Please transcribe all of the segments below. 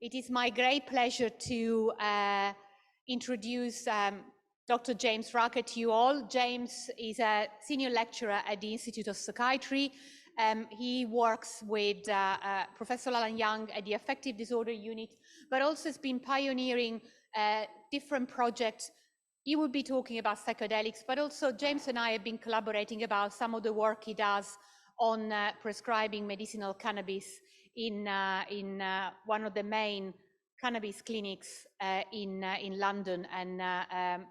It is my great pleasure to introduce Dr. James Rucker to you all. James is a senior lecturer at the Institute of Psychiatry. He works with Professor Alan Young at the Affective Disorder Unit, but also has been pioneering different projects. He will be talking about psychedelics, but also James and I have been collaborating about some of the work he does on prescribing medicinal cannabis in one of the main cannabis clinics in London, and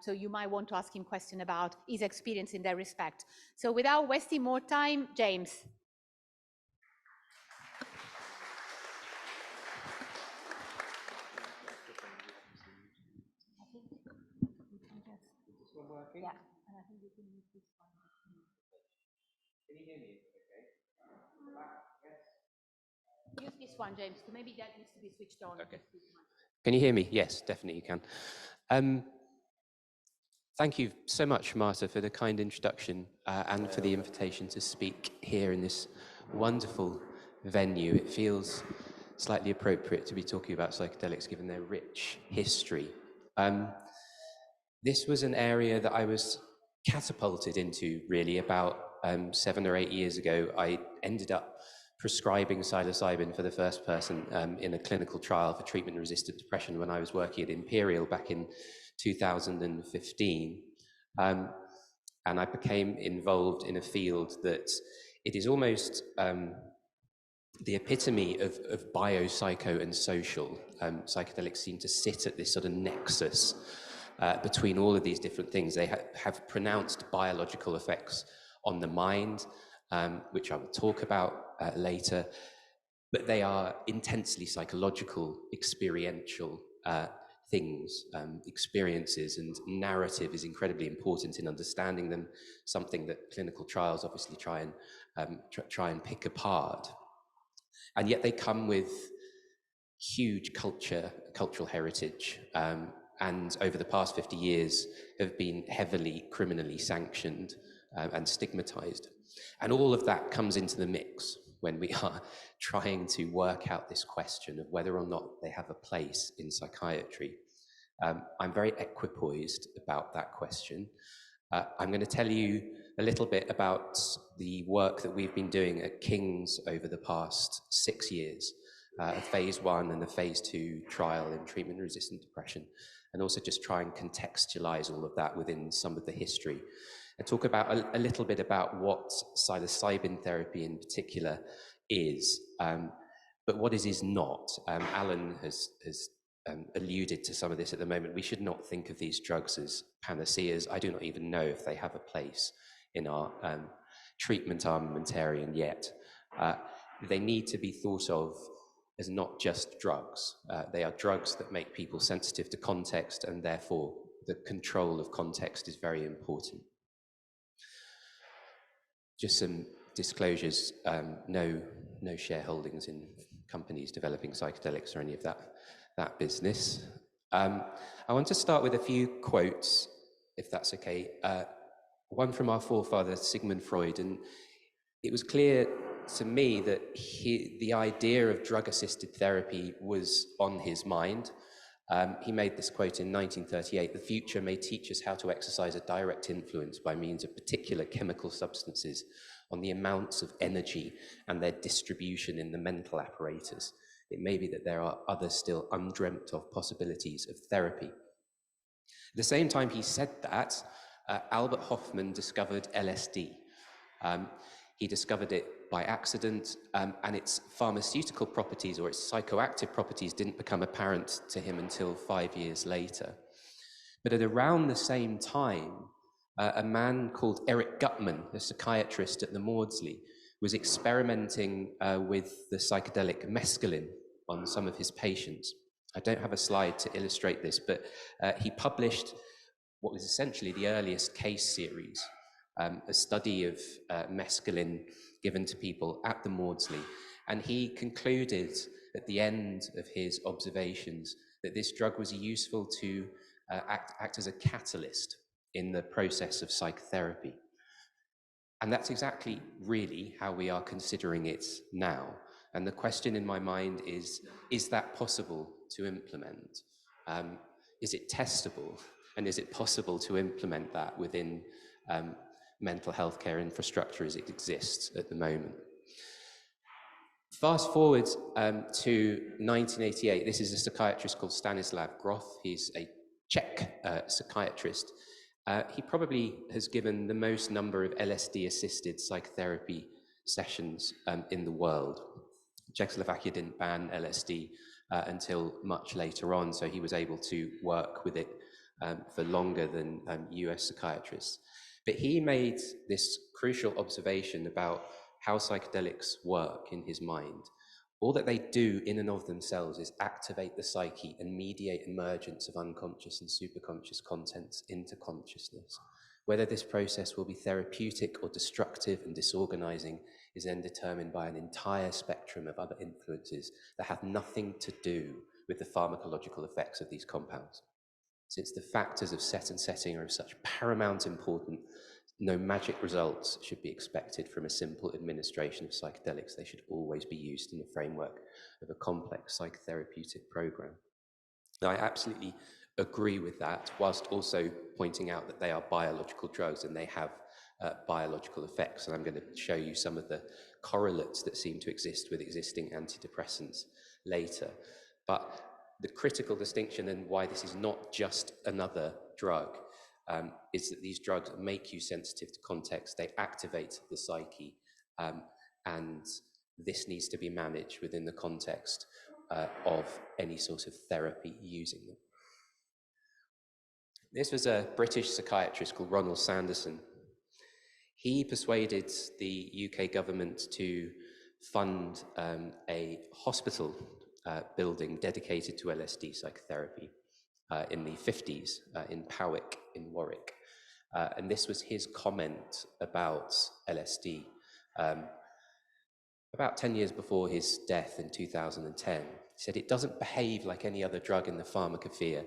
so you might want to ask him question about his experience in that respect. So without wasting more time, James. Yeah, and I think you can use this one. Can you hear me? Okay. Use this one, James, so maybe that needs to be switched on. Okay. Can you hear me? Yes, definitely you can. Thank you so much, Marta, for the kind introduction and for the invitation to speak here in this wonderful venue. It feels slightly appropriate to be talking about psychedelics given their rich history. This was an area that I was catapulted into really about 7 or 8 years ago. I ended up prescribing psilocybin for the first person in a clinical trial for treatment-resistant depression when I was working at Imperial back in 2015. And I became involved in a field that it is almost the epitome of biopsycho and social. Psychedelics seem to sit at this sort of nexus between all of these different things. They have pronounced biological effects on the mind, which I will talk about later, but they are intensely psychological, experiential things, experiences, and narrative is incredibly important in understanding them, something that clinical trials obviously try and pick apart. And yet they come with huge cultural heritage, and over the past 50 years have been heavily criminally sanctioned and stigmatized. And all of that comes into the mix when we are trying to work out this question of whether or not they have a place in psychiatry. I'm very equipoised about that question. I'm going to tell you a little bit about the work that we've been doing at King's over the past 6 years, a phase 1 and a phase 2 trial in treatment-resistant depression, and also just try and contextualize all of that within some of the history, and talk about a little bit about what psilocybin therapy in particular is, but what it is not. Alan has alluded to some of this at the moment. We should not think of these drugs as panaceas. I do not even know if they have a place in our treatment armamentarium yet. They need to be thought of as not just drugs. They are drugs that make people sensitive to context, and therefore the control of context is very important. Just some disclosures, no shareholdings in companies developing psychedelics or any of that business. I want to start with a few quotes, if that's okay. One from our forefather, Sigmund Freud, and it was clear to me that the idea of drug-assisted therapy was on his mind. He made this quote in 1938: "The future may teach us how to exercise a direct influence by means of particular chemical substances on the amounts of energy and their distribution in the mental apparatus. It may be that there are other still undreamt of possibilities of therapy." At the same time he said that, Albert Hofmann discovered LSD. He discovered it by accident, and its pharmaceutical properties or its psychoactive properties didn't become apparent to him until 5 years later. But at around the same time, a man called Eric Gutman, a psychiatrist at the Maudsley, was experimenting with the psychedelic mescaline on some of his patients. I don't have a slide to illustrate this, but he published what was essentially the earliest case series, a study of mescaline given to people at the Maudsley. And he concluded at the end of his observations that this drug was useful to act as a catalyst in the process of psychotherapy. And that's exactly really how we are considering it now. And the question in my mind is that possible to implement? Is it testable? And is it possible to implement that within mental health care infrastructure as it exists at the moment? Fast forward to 1988. This is a psychiatrist called Stanislav Grof. He's a Czech psychiatrist. He probably has given the most number of LSD-assisted psychotherapy sessions in the world. Czechoslovakia didn't ban LSD until much later on, so he was able to work with it for longer than US psychiatrists. But he made this crucial observation about how psychedelics work in his mind. All that they do in and of themselves is activate the psyche and mediate emergence of unconscious and superconscious contents into consciousness. Whether this process will be therapeutic or destructive and disorganizing is then determined by an entire spectrum of other influences that have nothing to do with the pharmacological effects of these compounds. Since the factors of set and setting are of such paramount importance, no magic results should be expected from a simple administration of psychedelics. They should always be used in the framework of a complex psychotherapeutic program. Now, I absolutely agree with that, whilst also pointing out that they are biological drugs and they have biological effects. And I'm going to show you some of the correlates that seem to exist with existing antidepressants later. But the critical distinction and why this is not just another drug is that these drugs make you sensitive to context, they activate the psyche, and this needs to be managed within the context of any sort of therapy using them. This was a British psychiatrist called Ronald Sanderson. He persuaded the UK government to fund a hospital building dedicated to LSD psychotherapy in the 50s in Powick in Warwick. And this was his comment about LSD. About 10 years before his death in 2010, he said, "It doesn't behave like any other drug in the pharmacopoeia.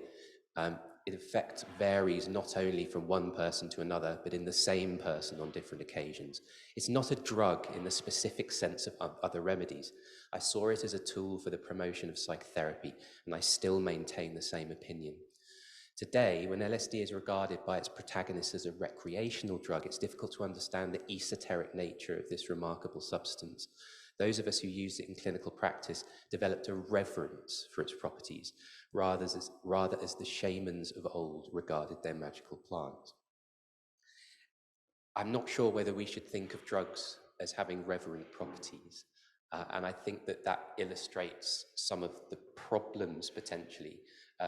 It effect varies not only from one person to another, but in the same person on different occasions. It's not a drug in the specific sense of other remedies. I saw it as a tool for the promotion of psychotherapy, and I still maintain the same opinion." Today, when LSD is regarded by its protagonists as a recreational drug, it's difficult to understand the esoteric nature of this remarkable substance. Those of us who used it in clinical practice developed a reverence for its properties, rather as the shamans of old regarded their magical plants. I'm not sure whether we should think of drugs as having reverent properties, and I think that that illustrates some of the problems potentially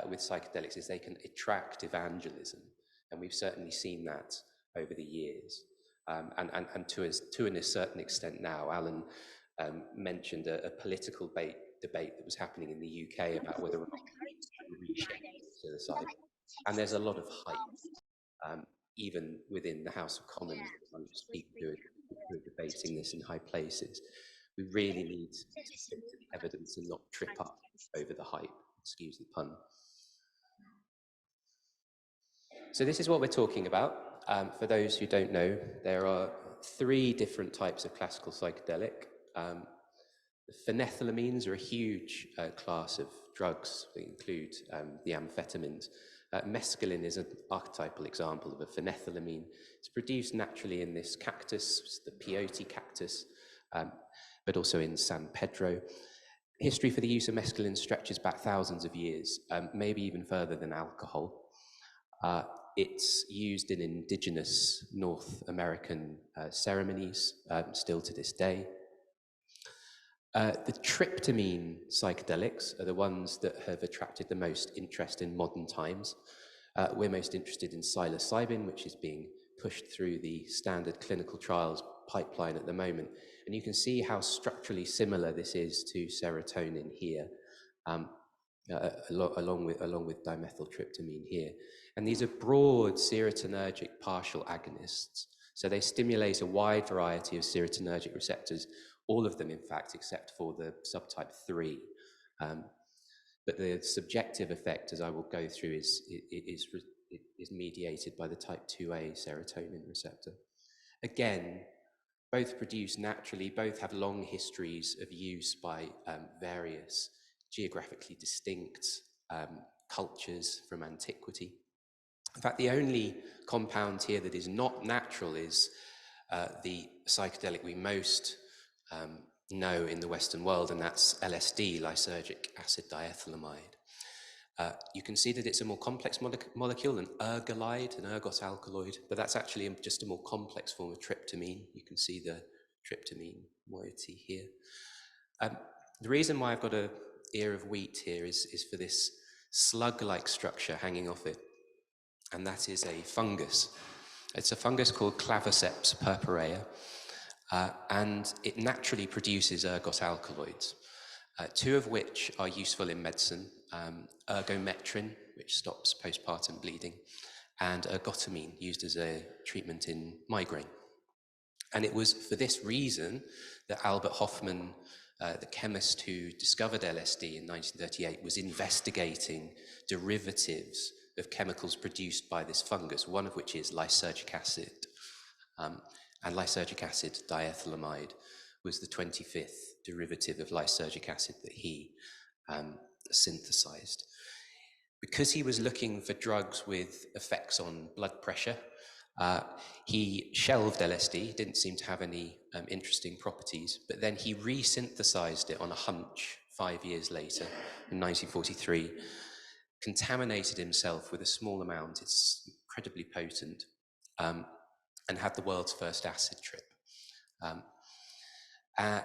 with psychedelics, is they can attract evangelism, and we've certainly seen that over the years. And to a certain extent now, Alan mentioned a political debate that was happening in the UK about whether or not to reshape psilocybin. And there's a lot of hype, even within the House of Commons. I speak to who are debating this in high places. We really need to stick to the evidence and not trip up over the hype, excuse the pun. So this is what we're talking about. For those who don't know, there are 3 different types of classical psychedelic. Phenethylamines are a huge class of drugs. They include the amphetamines. Mescaline is an archetypal example of a phenethylamine. It's produced naturally in this cactus, the peyote cactus, but also in San Pedro. History for the use of mescaline stretches back thousands of years, maybe even further than alcohol. It's used in indigenous North American ceremonies, still to this day. The tryptamine psychedelics are the ones that have attracted the most interest in modern times. We're most interested in psilocybin, which is being pushed through the standard clinical trials pipeline at the moment. And you can see how structurally similar this is to serotonin here, along with dimethyltryptamine here. And these are broad serotonergic partial agonists. So they stimulate a wide variety of serotonergic receptors, all of them, in fact, except for the subtype 3. But the subjective effect, as I will go through, is mediated by the type 2A serotonin receptor. Again, both produce naturally, both have long histories of use by various geographically distinct cultures from antiquity. In fact, the only compound here that is not natural is the psychedelic we most know in the Western world, and that's LSD, lysergic acid diethylamide. You can see that it's a more complex molecule, an ergolide, an ergot alkaloid, but that's actually just a more complex form of tryptamine. You can see the tryptamine moiety here. The reason why I've got an ear of wheat here is for this slug-like structure hanging off it, and that is a fungus. It's a fungus called Claviceps purpurea, and it naturally produces ergot alkaloids, two of which are useful in medicine, ergometrin, which stops postpartum bleeding, and ergotamine, used as a treatment in migraine. And it was for this reason that Albert Hofmann, the chemist who discovered LSD in 1938, was investigating derivatives of chemicals produced by this fungus, one of which is lysergic acid. And lysergic acid diethylamide was the 25th derivative of lysergic acid that he synthesized. Because he was looking for drugs with effects on blood pressure, he shelved LSD, didn't seem to have any interesting properties, but then he resynthesized it on a hunch 5 years later, in 1943, contaminated himself with a small amount, it's incredibly potent, and had the world's first acid trip.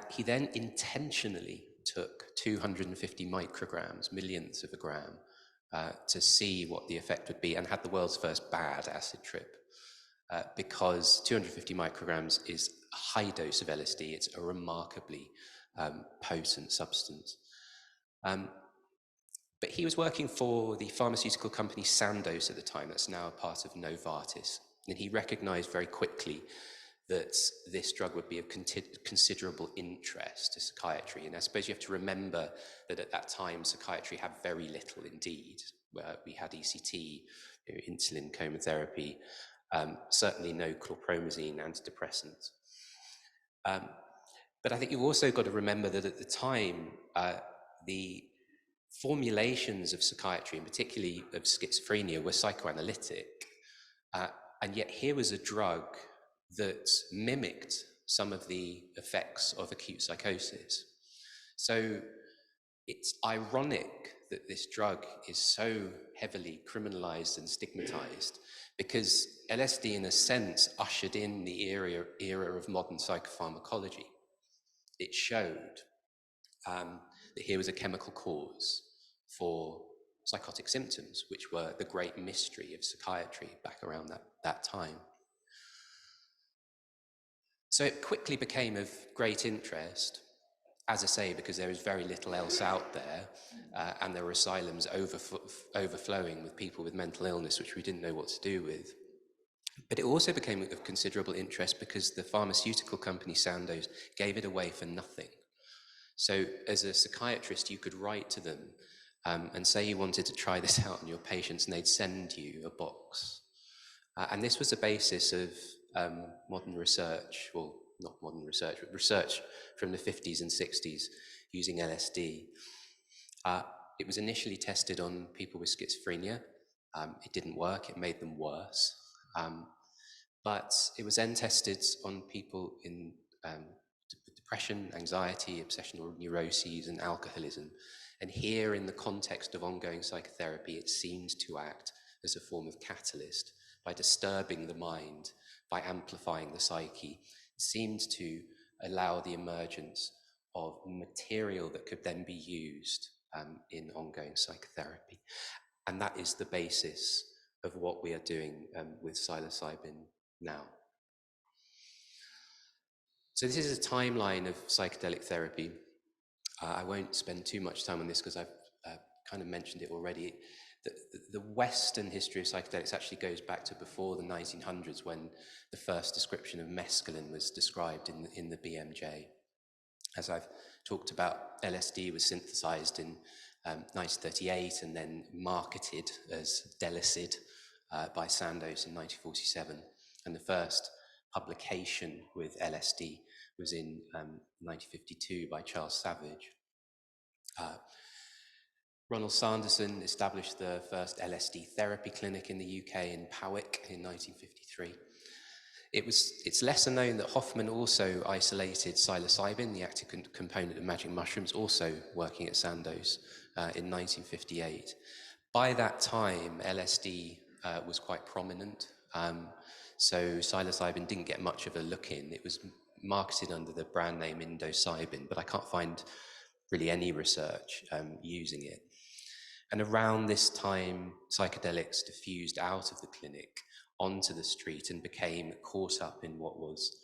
He then intentionally took 250 micrograms, millionths of a gram, to see what the effect would be, and had the world's first bad acid trip. Because 250 micrograms is a high dose of LSD. It's a remarkably potent substance. But he was working for the pharmaceutical company Sandoz at the time. That's now a part of Novartis. And he recognized very quickly that this drug would be of considerable interest to psychiatry. And I suppose you have to remember that at that time, psychiatry had very little indeed. We had ECT, insulin, chemotherapy, certainly no chlorpromazine, antidepressants. But I think you've also got to remember that at the time, the formulations of psychiatry, and particularly of schizophrenia, were psychoanalytic. And yet here was a drug that mimicked some of the effects of acute psychosis. So it's ironic that this drug is so heavily criminalized and stigmatized, because LSD, in a sense, ushered in the era of modern psychopharmacology. It showed that here was a chemical cause for psychotic symptoms, which were the great mystery of psychiatry back around that time. So it quickly became of great interest, as I say, because there is very little else out there, and there were asylums overflowing with people with mental illness, which we didn't know what to do with. But it also became of considerable interest because the pharmaceutical company Sandoz gave it away for nothing. So as a psychiatrist, you could write to them and say you wanted to try this out on your patients, and they'd send you a box. And this was the basis of modern research, well, not modern research, but research from the 50s and 60s using LSD. It was initially tested on people with schizophrenia. It didn't work, it made them worse. But it was then tested on people in depression, anxiety, obsessional neuroses, and alcoholism. And here, in the context of ongoing psychotherapy, it seems to act as a form of catalyst by disturbing the mind, by amplifying the psyche. It seems to allow the emergence of material that could then be used in ongoing psychotherapy. And that is the basis of what we are doing with psilocybin now. So this is a timeline of psychedelic therapy. I won't spend too much time on this because I've kind of mentioned it already. The Western history of psychedelics actually goes back to before the 1900s, when the first description of mescaline was described in the BMJ. As I've talked about, LSD was synthesized in 1938 and then marketed as Delicid by Sandoz in 1947. And the first publication with LSD was in 1952 by Charles Savage. Ronald Sanderson established the first LSD therapy clinic in the UK in Powick in 1953. It's lesser known that Hoffman also isolated psilocybin, the active component of magic mushrooms, also working at Sandoz in 1958. By that time, LSD was quite prominent, so psilocybin didn't get much of a look in. It was marketed under the brand name Indocybin, but I can't find really any research using it. And around this time, psychedelics diffused out of the clinic onto the street and became caught up in what was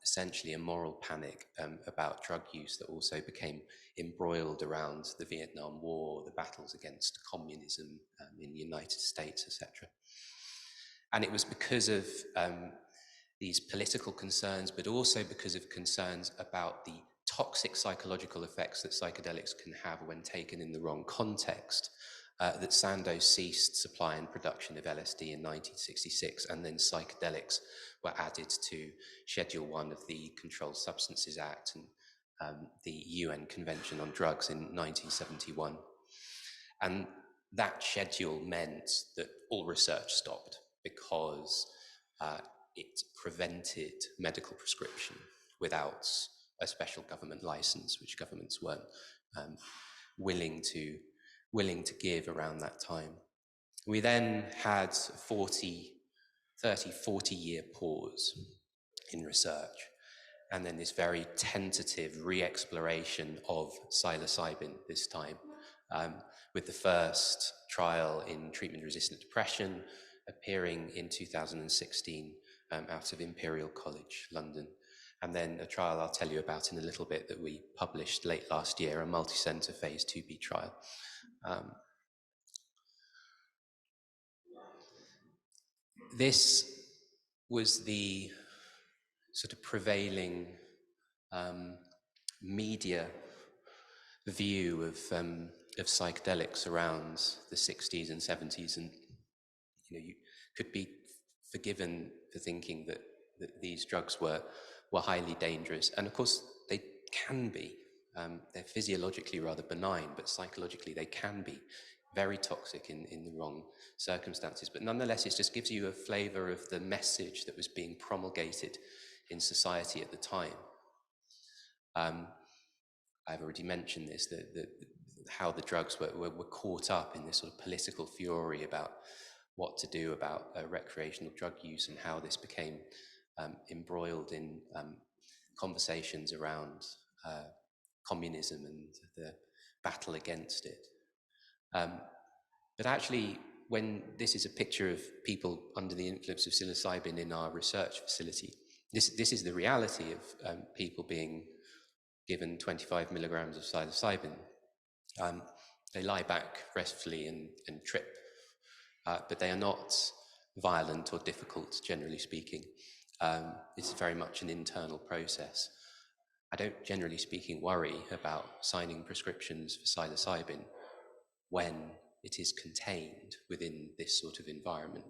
essentially a moral panic about drug use that also became embroiled around the Vietnam War, the battles against communism in the United States, etc. And it was because of these political concerns, but also because of concerns about the toxic psychological effects that psychedelics can have when taken in the wrong context, that Sandoz ceased supply and production of LSD in 1966, and then psychedelics were added to Schedule 1 of the Controlled Substances Act and the UN Convention on Drugs in 1971. And that schedule meant that all research stopped because it prevented medical prescription without a special government license, which governments weren't willing to give around that time. We then had 40 year pause in research, and then this very tentative re-exploration of psilocybin this time, with the first trial in treatment-resistant depression appearing in 2016 out of Imperial College, London. And then a trial I'll tell you about in a little bit that we published late last year, a multi-center phase 2b trial. This was the sort of prevailing media view of psychedelics around the 60s and 70s, and you could be forgiven for thinking that these drugs were highly dangerous, and of course they can be. They're physiologically rather benign, but psychologically they can be very toxic in the wrong circumstances. But nonetheless, it just gives you a flavor of the message that was being promulgated in society at the time. I've already mentioned this, how the drugs were caught up in this sort of political fury about what to do about recreational drug use, and how this became embroiled in conversations around communism and the battle against it. But actually, when this is a picture of people under the influence of psilocybin in our research facility, this is the reality of people being given 25 milligrams of psilocybin. They lie back restfully and trip, but they are not violent or difficult, generally speaking. It's very much an internal process. I don't, generally speaking, worry about signing prescriptions for psilocybin when it is contained within this sort of environment.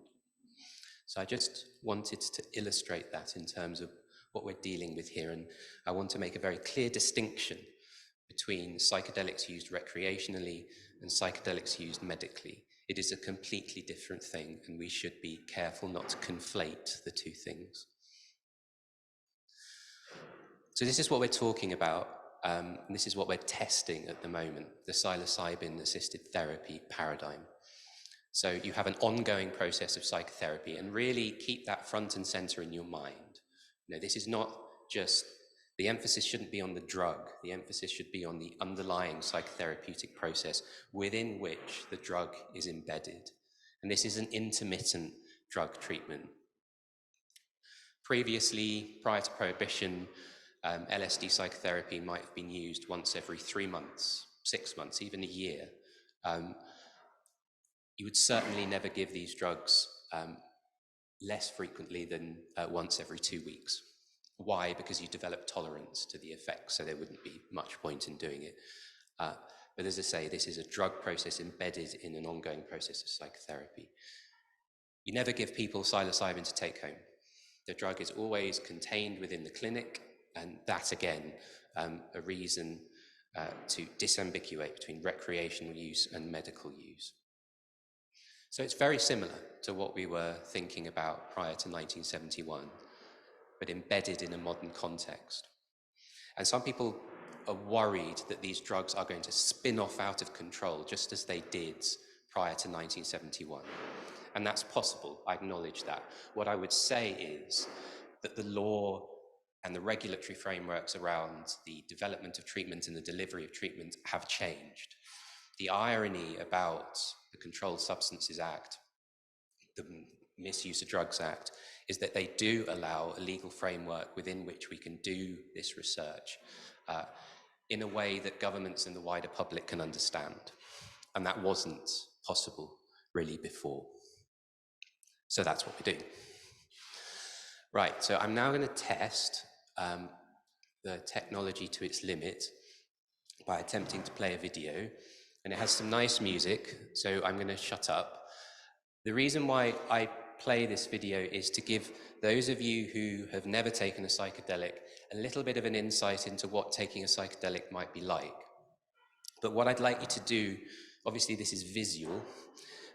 So I just wanted to illustrate that in terms of what we're dealing with here, and I want to make a very clear distinction between psychedelics used recreationally and psychedelics used medically. It is a completely different thing, and we should be careful not to conflate the two things. So this is what we're talking about, and this is what we're testing at the moment, the psilocybin-assisted therapy paradigm. So you have an ongoing process of psychotherapy, and really keep that front and center in your mind. This is not just, the emphasis shouldn't be on the drug, the emphasis should be on the underlying psychotherapeutic process within which the drug is embedded. And this is an intermittent drug treatment. Previously, prior to Prohibition, LSD psychotherapy might have been used once every 3 months, 6 months, even a year. You would certainly never give these drugs less frequently than once every 2 weeks. Why? Because you develop tolerance to the effects, so there wouldn't be much point in doing it. But as I say, this is a drug process embedded in an ongoing process of psychotherapy. You never give people psilocybin to take home. The drug is always contained within the clinic, and that, again, a reason to disambiguate between recreational use and medical use. So it's very similar to what we were thinking about prior to 1971, but embedded in a modern context. And some people are worried that these drugs are going to spin off out of control, just as they did prior to 1971. And that's possible, I acknowledge that. What I would say is that the law and the regulatory frameworks around the development of treatment and the delivery of treatment have changed. The irony about the Controlled Substances Act, the Misuse of Drugs Act, is that they do allow a legal framework within which we can do this research in a way that governments and the wider public can understand. And that wasn't possible really before. So that's what we're doing. Right, so I'm now going to test the technology to its limit by attempting to play a video. And it has some nice music, so I'm going to shut up. The reason why I play this video is to give those of you who have never taken a psychedelic a little bit of an insight into what taking a psychedelic might be like. But what I'd like you to do, obviously this is visual,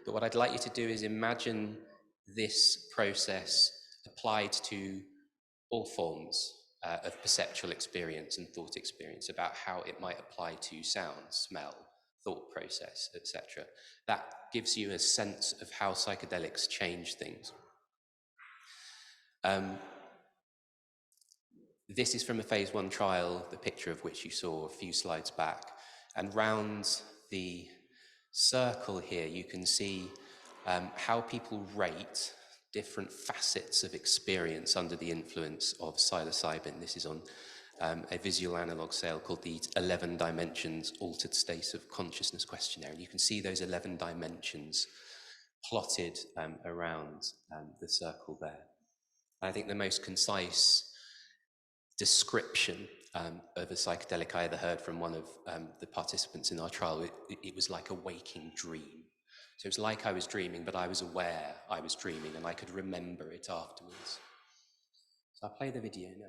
but what I'd like you to do is imagine this process applied to all forms of perceptual experience and thought experience, about how it might apply to sound, smell, thought process, etc. That gives you a sense of how psychedelics change things. This is from a phase 1 trial, the picture of which you saw a few slides back. And round the circle here, you can see how people rate different facets of experience under the influence of psilocybin. This is on a visual analog scale called the 11 Dimensions Altered State of Consciousness Questionnaire. And you can see those 11 dimensions plotted around the circle there. I think the most concise description of a psychedelic I ever heard from one of the participants in our trial, it was like a waking dream. So it was like I was dreaming, but I was aware I was dreaming and I could remember it afterwards. So I'll play the video now.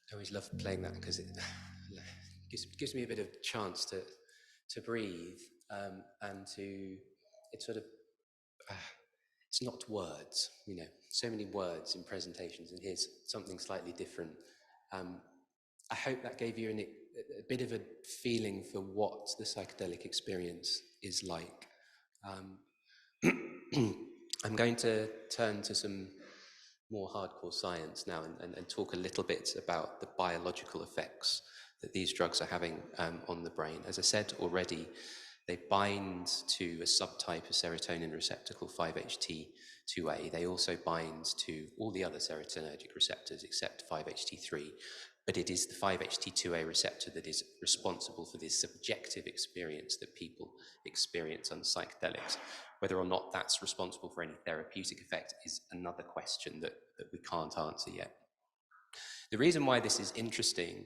I always love playing that because it gives me a bit of chance to breathe and to, it's sort of, it's not words, you know, so many words in presentations, and here's something slightly different. I hope that gave you a bit of a feeling for what the psychedelic experience is like. I'm going to turn to some more hardcore science now and talk a little bit about the biological effects that these drugs are having on the brain. As I said already, they bind to a subtype of serotonin receptor called 5-HT2A. They also bind to all the other serotonergic receptors except 5-HT3, but it is the 5-HT2A receptor that is responsible for this subjective experience that people experience on psychedelics. Whether or not that's responsible for any therapeutic effect is another question that we can't answer yet. The reason why this is interesting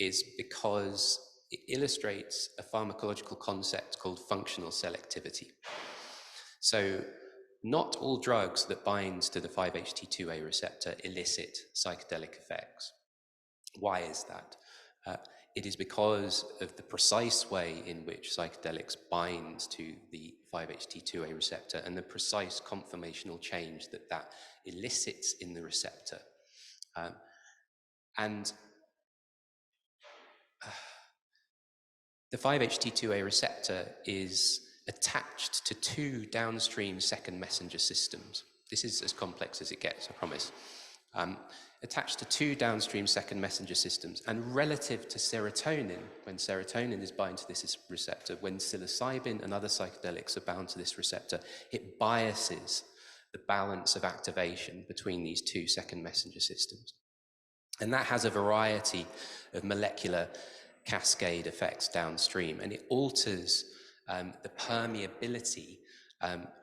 is because it illustrates a pharmacological concept called functional selectivity. So not all drugs that bind to the 5-HT2A receptor elicit psychedelic effects. Why is that? It is because of the precise way in which psychedelics bind to the 5-HT2A receptor and the precise conformational change that that elicits in the receptor. The 5-HT2A receptor is attached to two downstream second messenger systems. This is as complex as it gets, I promise. Attached to two downstream second messenger systems, and relative to serotonin, when serotonin is bound to this receptor, when psilocybin and other psychedelics are bound to this receptor, it biases the balance of activation between these two second messenger systems. And that has a variety of molecular cascade effects downstream, and it alters the permeability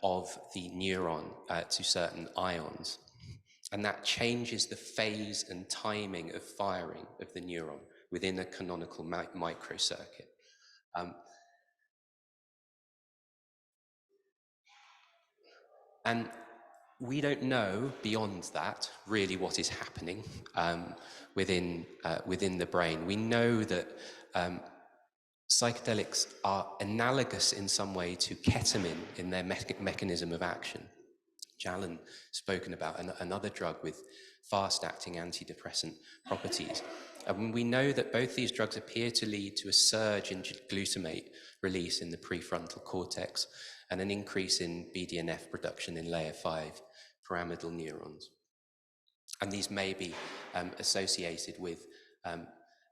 of the neuron to certain ions. And that changes the phase and timing of firing of the neuron within a canonical microcircuit. And we don't know beyond that really what is happening within the brain. We know that psychedelics are analogous in some way to ketamine in their mechanism of action. Jalan spoken about another drug with fast-acting antidepressant properties. And we know that both these drugs appear to lead to a surge in glutamate release in the prefrontal cortex and an increase in BDNF production in layer 5 pyramidal neurons. And these may be associated with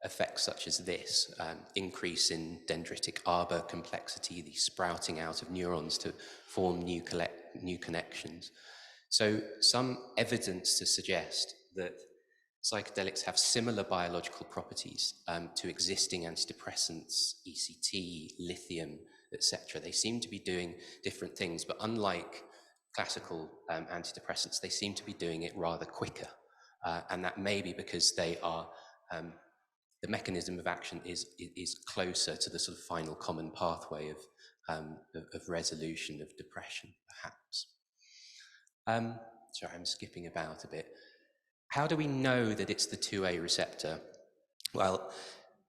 effects such as this, increase in dendritic arbor complexity, the sprouting out of neurons to form new connections. So some evidence to suggest that psychedelics have similar biological properties to existing antidepressants, ECT, lithium, etc. They seem to be doing different things, but unlike classical antidepressants, they seem to be doing it rather quicker. And that may be because they are the mechanism of action is closer to the sort of final common pathway of resolution of depression, perhaps. Sorry, I'm skipping about a bit. How do we know that it's the 2A receptor? Well,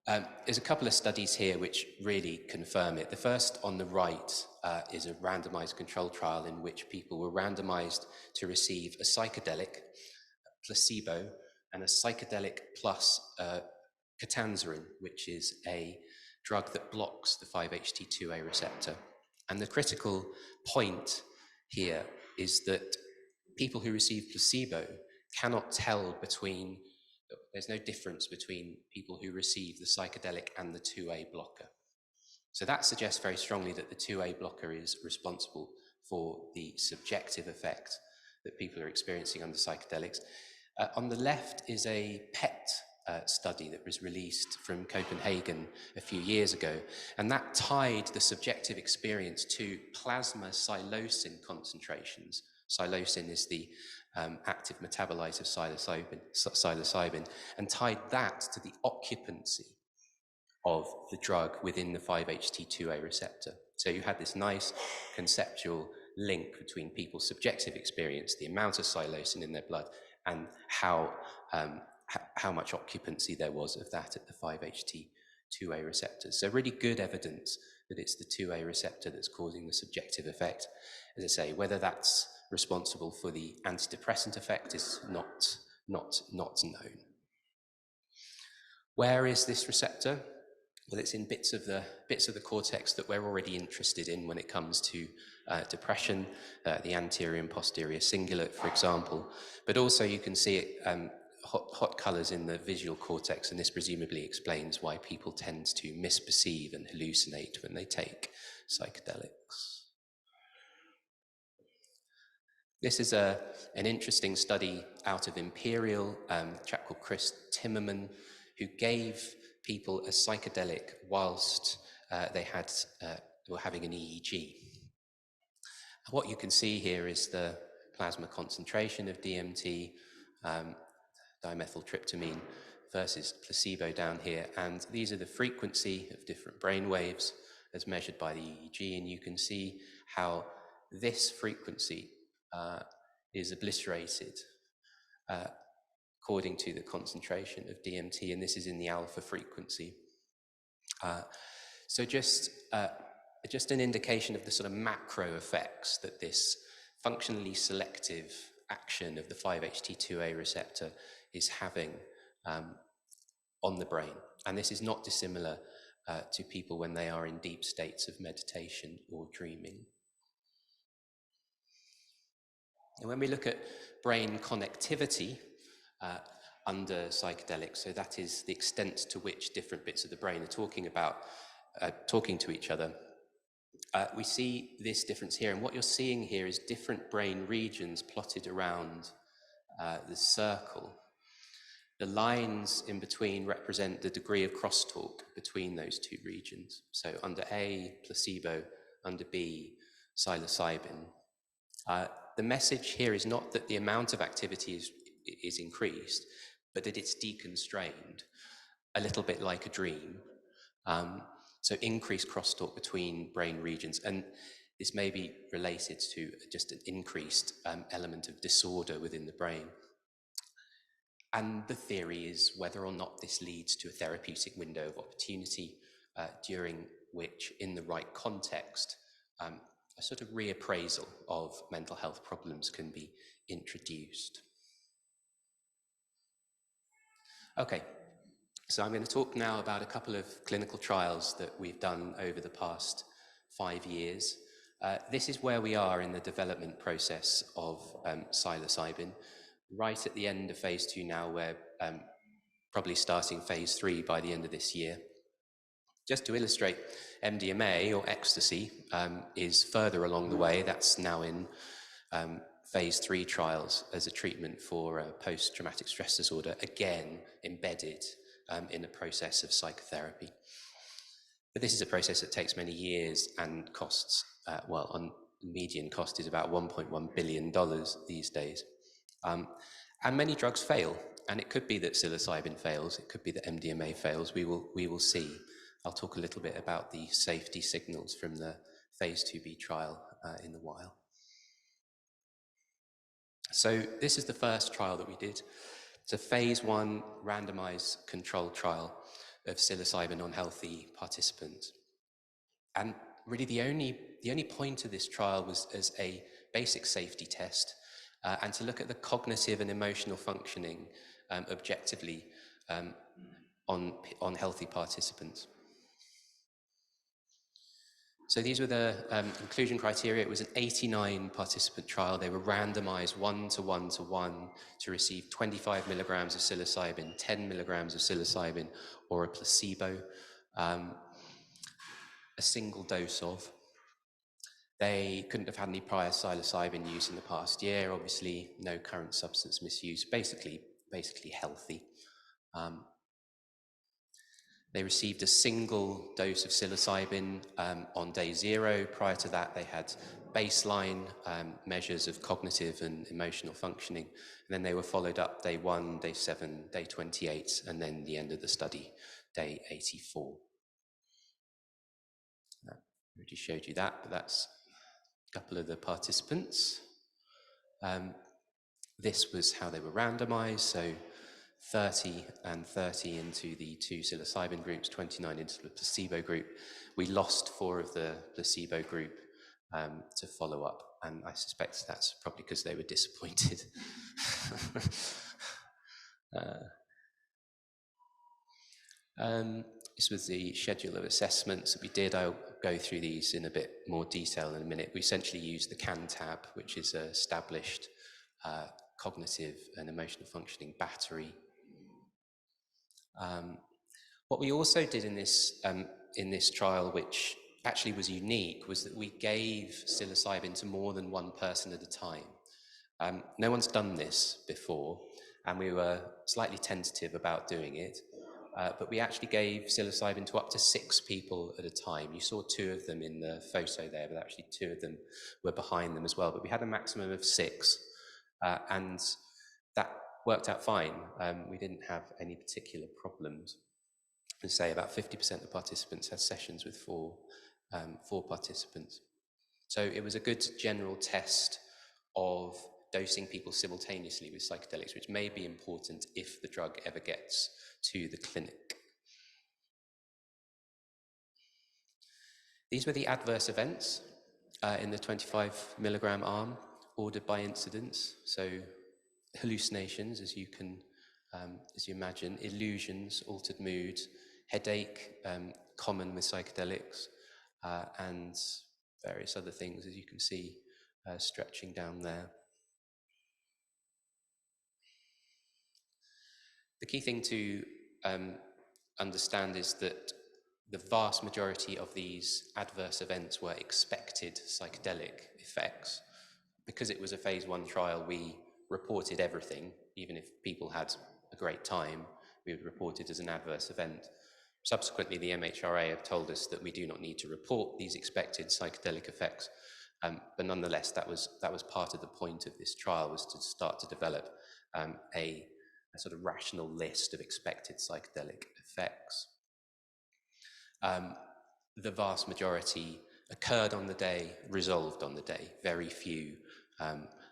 there's a couple of studies here which really confirm it. The first on the right is a randomized controlled trial in which people were randomized to receive a psychedelic, a placebo, and a psychedelic plus ketanserin, which is a drug that blocks the 5-HT2A receptor. And the critical point here is that people who receive placebo cannot tell between, there's no difference between people who receive the psychedelic and the 2A blocker. So that suggests very strongly that the 2A blocker is responsible for the subjective effect that people are experiencing under psychedelics. On the left is a PET study that was released from Copenhagen a few years ago, and that tied the subjective experience to plasma psilocin concentrations. Psilocin is the active metabolite of psilocybin, and tied that to the occupancy of the drug within the 5-HT2A receptor. So you had this nice conceptual link between people's subjective experience, the amount of psilocin in their blood, and how much occupancy there was of that at the 5-HT2A receptors. So really good evidence that it's the 2A receptor that's causing the subjective effect. As I say, whether that's responsible for the antidepressant effect is not known. Where is this receptor? Well, it's in bits of the cortex that we're already interested in when it comes to depression, the anterior and posterior cingulate, for example. But also you can see it hot colors in the visual cortex, and this presumably explains why people tend to misperceive and hallucinate when they take psychedelics. This is an interesting study out of Imperial, a chap called Chris Timmerman, who gave people a psychedelic whilst they were having an EEG. What you can see here is the plasma concentration of DMT, dimethyltryptamine, versus placebo down here, and these are the frequency of different brain waves as measured by the EEG, and you can see how this frequency is obliterated according to the concentration of DMT, and this is in the alpha frequency. So just an indication of the sort of macro effects that this functionally selective action of the 5-HT2A receptor is having on the brain. And this is not dissimilar to people when they are in deep states of meditation or dreaming. And when we look at brain connectivity under psychedelics, so that is the extent to which different bits of the brain are talking to each other, we see this difference here. And what you're seeing here is different brain regions plotted around the circle. The lines in between represent the degree of crosstalk between those two regions. So under A, placebo; under B, psilocybin. The message here is not that the amount of activity is increased, but that it's deconstrained, a little bit like a dream. So increased crosstalk between brain regions, and this may be related to just an increased element of disorder within the brain. And the theory is whether or not this leads to a therapeutic window of opportunity during which, in the right context, a sort of reappraisal of mental health problems can be introduced. Okay, so I'm going to talk now about a couple of clinical trials that we've done over the past 5 years. This is where we are in the development process of psilocybin, right at the end of phase 2 now. We're probably starting phase 3 by the end of this year. Just to illustrate, MDMA, or ecstasy, is further along the way. That's now in phase 3 trials as a treatment for post-traumatic stress disorder, again embedded in a process of psychotherapy. But this is a process that takes many years and costs, on median cost is about $1.1 billion these days. And many drugs fail, and it could be that psilocybin fails, it could be that MDMA fails, we will see. I'll talk a little bit about the safety signals from the phase 2b trial in a while. So this is the first trial that we did. It's a phase 1 randomized controlled trial of psilocybin on healthy participants. And really the only point of this trial was as a basic safety test and to look at the cognitive and emotional functioning objectively on healthy participants. So these were the inclusion criteria. It was an 89 participant trial. They were randomized 1:1:1 to receive 25 milligrams of psilocybin, 10 milligrams of psilocybin, or a placebo, a single dose of. They couldn't have had any prior psilocybin use in the past year, obviously no current substance misuse, basically healthy. They received a single dose of psilocybin on day 0. Prior to that, they had baseline measures of cognitive and emotional functioning. And then they were followed up day 1, day 7, day 28, and then the end of the study, day 84. I already showed you that, but that's a couple of the participants. This was how they were randomized. So 30 and 30 into the 2 psilocybin groups, 29 into the placebo group. We lost 4 of the placebo group to follow up, and I suspect that's probably because they were disappointed. This was the schedule of assessments that we did. I'll go through these in a bit more detail in a minute. We essentially used the CAN tab, which is an established cognitive and emotional functioning battery. What we also did in this trial, which actually was unique, was that we gave psilocybin to more than one person at a time. No one's done this before, and we were slightly tentative about doing it, but we actually gave psilocybin to up to 6 people at a time. You saw 2 of them in the photo there, but actually 2 of them were behind them as well. But we had a maximum of 6, and that worked out fine. We didn't have any particular problems. And say about 50% of participants had sessions with 4 participants. So it was a good general test of dosing people simultaneously with psychedelics, which may be important if the drug ever gets to the clinic. These were the adverse events in the 25 milligram arm, ordered by incidence. So hallucinations, as you imagine, illusions, altered mood, headache, common with psychedelics, and various other things, as you can see, stretching down there. The key thing to understand is that the vast majority of these adverse events were expected psychedelic effects. Because it was a phase 1 trial, we reported everything. Even if people had a great time, we would report it as an adverse event. Subsequently, the MHRA have told us that we do not need to report these expected psychedelic effects, but nonetheless, that was part of the point of this trial, was to start to develop a sort of rational list of expected psychedelic effects. The vast majority occurred on the day, resolved on the day. Very few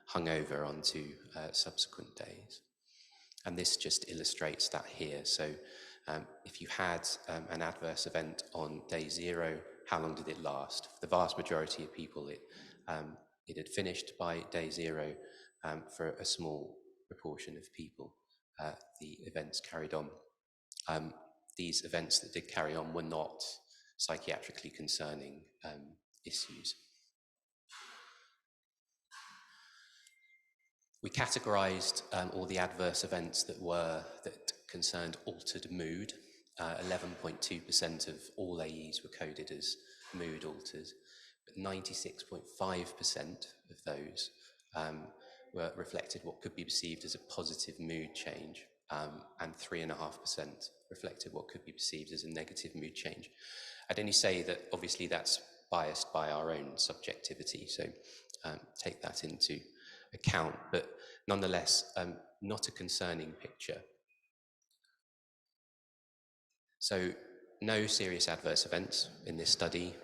hung over onto subsequent days. And this just illustrates that here. So if you had an adverse event on day 0, how long did it last? For the vast majority of people, it had finished by day 0. For a small proportion of people, the events carried on. These events that did carry on were not psychiatrically concerning issues. We categorized all the adverse events that concerned altered mood. 11.2% of all AEs were coded as mood alters, but 96.5% of those reflected what could be perceived as a positive mood change, and 3.5% reflected what could be perceived as a negative mood change. I'd only say that obviously that's biased by our own subjectivity, so take that into account, but nonetheless, not a concerning picture. So no serious adverse events in this study,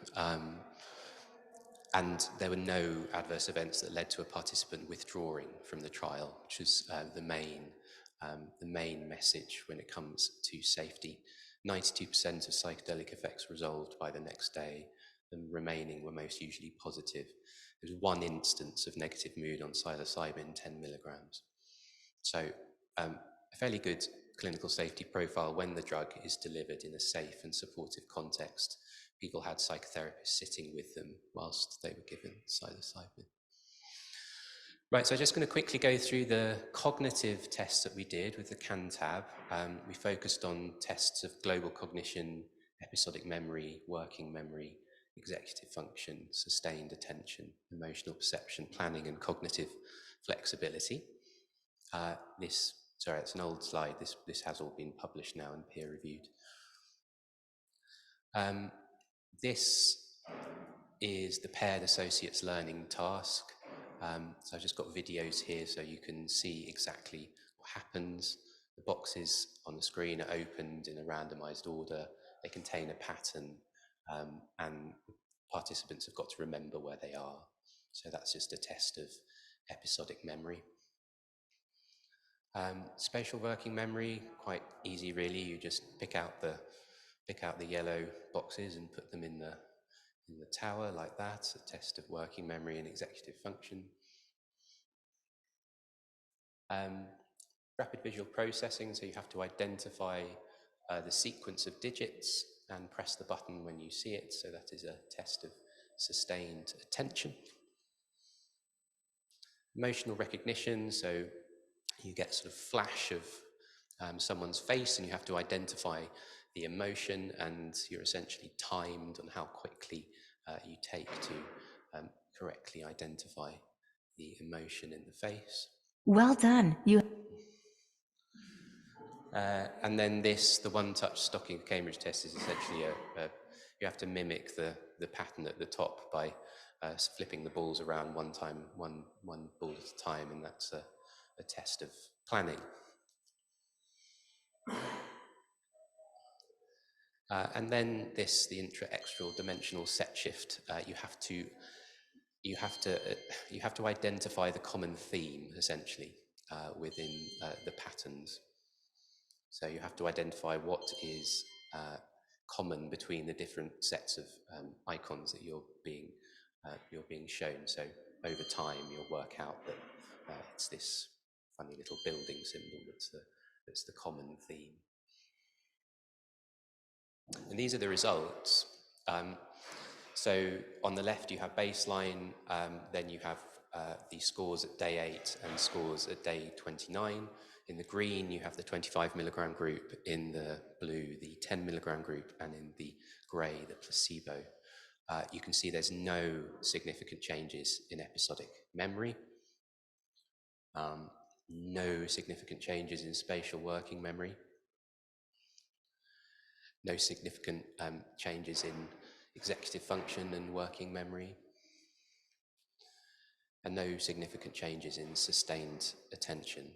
and there were no adverse events that led to a participant withdrawing from the trial, which is the main message when it comes to safety. 92% of psychedelic effects resolved by the next day. The remaining were most usually positive. There was 1 instance of negative mood on psilocybin, 10 milligrams. So a fairly good clinical safety profile when the drug is delivered in a safe and supportive context. People had psychotherapists sitting with them whilst they were given psilocybin. Right, so I'm just going to quickly go through the cognitive tests that we did with the CAN-TAB. We focused on tests of global cognition, episodic memory, working memory, executive function, sustained attention, emotional perception, planning, and cognitive flexibility. Sorry, it's an old slide. This has all been published now and peer-reviewed. This is the paired associates learning task. So I've just got videos here so you can see exactly what happens. The boxes on the screen are opened in a randomized order. They contain a pattern, and participants have got to remember where they are. So that's just a test of episodic memory. Spatial working memory, quite easy really. You just pick out the yellow boxes and put them in the tower like that. A test of working memory and executive function. Rapid visual processing, so you have to identify the sequence of digits and press the button when you see it. So that is a test of sustained attention. Emotional recognition, so you get sort of flash of someone's face, and you have to identify the emotion, and you're essentially timed on how quickly you take to correctly identify the emotion in the face. Well done. And then the one-touch stocking Cambridge test is essentially you have to mimic the pattern at the top by flipping the balls around one ball at a time, and that's a test of planning. And then the intra-extral dimensional set shift. You have to identify the common theme essentially within the patterns. So you have to identify what is common between the different sets of icons that you're being shown. So over time, you'll work out that it's this funny little building symbol that's the common theme. And these are the results. So on the left, you have baseline, then you have the scores at day 8 and scores at day 29. In the green, you have the 25 milligram group, in the blue, the 10 milligram group, and in the grey, the placebo. You can see there's no significant changes in episodic memory, no significant changes in spatial working memory, no significant changes in executive function and working memory, and no significant changes in sustained attention.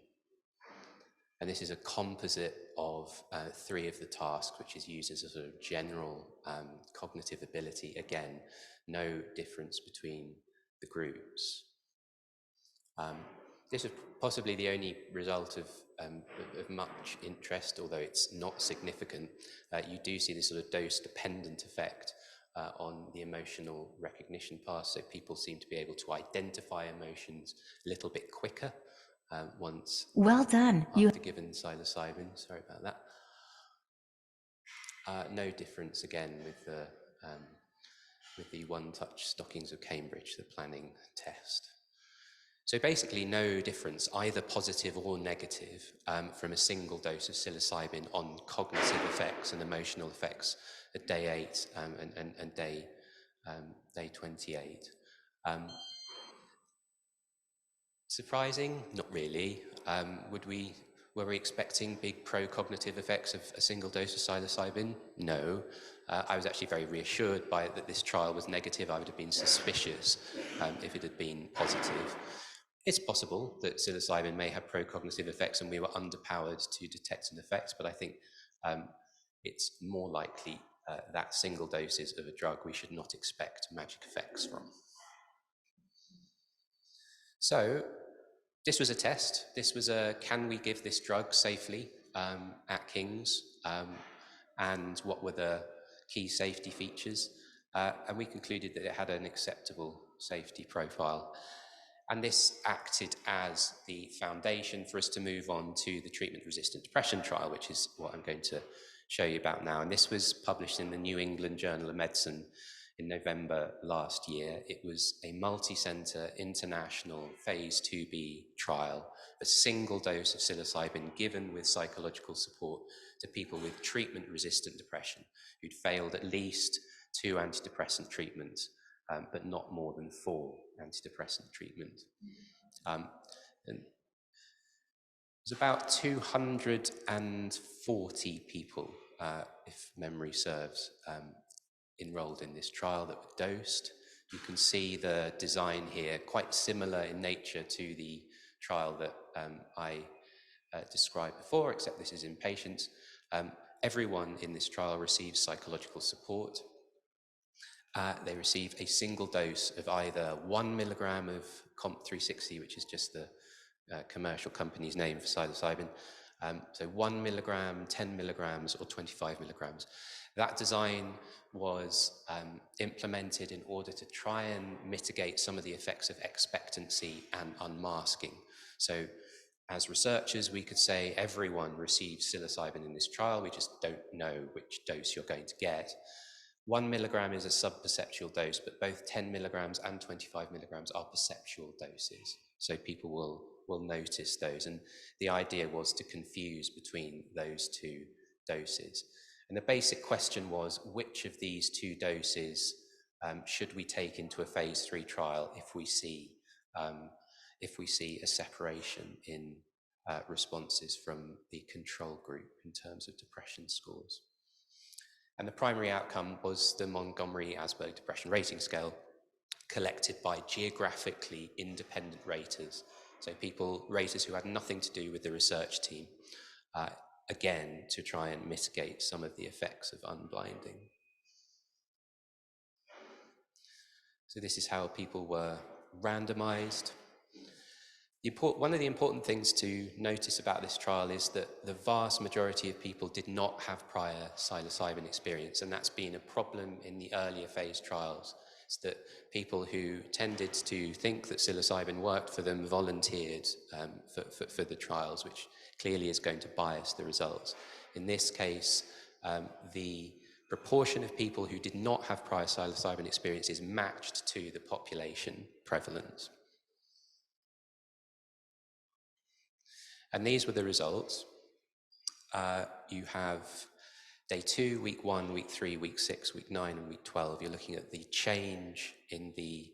And this is a composite of 3 of the tasks, which is used as a sort of general cognitive ability. Again, no difference between the groups. This is possibly the only result of much interest, although it's not significant. You do see this sort of dose-dependent effect on the emotional recognition path, so people seem to be able to identify emotions a little bit quicker once well done. After given psilocybin. Sorry about that. No difference again with the one-touch stockings of Cambridge, the planning test. So basically no difference, either positive or negative, from a single dose of psilocybin on cognitive effects and emotional effects at day 8 and day 28. Surprising? Not really. Were we expecting big pro-cognitive effects of a single dose of psilocybin? No. I was actually very reassured by it that this trial was negative. I would have been suspicious if it had been positive. It's possible that psilocybin may have pro-cognitive effects and we were underpowered to detect an effect, but I think it's more likely that single doses of a drug we should not expect magic effects from. So this was a test. This was can we give this drug safely at King's, and what were the key safety features? And we concluded that it had an acceptable safety profile. And this acted as the foundation for us to move on to the treatment-resistant depression trial, which is what I'm going to show you about now. And this was published in the New England Journal of Medicine in November last year. It was a multi-center international phase 2b trial, a single dose of psilocybin given with psychological support to people with treatment-resistant depression who'd failed at least 2 antidepressant treatments, but not more than 4 antidepressant treatments. And there's about 240 people, if memory serves, enrolled in this trial that were dosed. You can see the design here, quite similar in nature to the trial that I described before, except this is in patients. Everyone in this trial receives psychological support. They receive a single dose of either 1 milligram of COMP360, which is just the commercial company's name for psilocybin. So 1 milligram, 10 milligrams, or 25 milligrams. That design was implemented in order to try and mitigate some of the effects of expectancy and unmasking. So as researchers, we could say everyone receives psilocybin in this trial, we just don't know which dose you're going to get. 1 milligram is a sub-perceptual dose, but both 10 milligrams and 25 milligrams are perceptual doses. So people will will notice those. And the idea was to confuse between those two doses. And the basic question was, which of these two doses should we take into a phase 3 trial if we see a separation in responses from the control group in terms of depression scores? And the primary outcome was the Montgomery-Åsberg Depression Rating Scale, collected by geographically independent raters. So raters who had nothing to do with the research team, again, to try and mitigate some of the effects of unblinding. So this is how people were randomized. One of the important things to notice about this trial is that the vast majority of people did not have prior psilocybin experience, and that's been a problem in the earlier phase trials. It's that people who tended to think that psilocybin worked for them volunteered for the trials, which clearly is going to bias the results. In this case, the proportion of people who did not have prior psilocybin experience is matched to the population prevalence. And these were the results. You have day 2, week 1, week 3, week 6, week 9, and week 12. You're looking at the change in the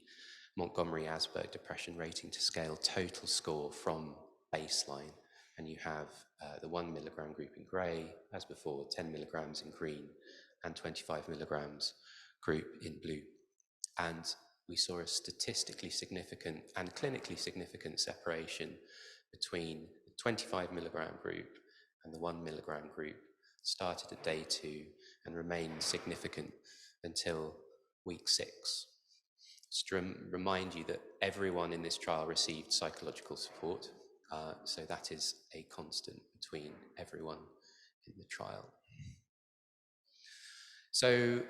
Montgomery-Åsberg Depression Rating to Scale total score from baseline. And you have the 1 milligram group in grey, as before, 10 milligrams in green, and 25 milligrams group in blue. And we saw a statistically significant and clinically significant separation between the 25 milligram group and the 1 milligram group, started at day 2 and remained significant until week 6. Just to remind you that everyone in this trial received psychological support, so that is a constant between everyone in the trial. So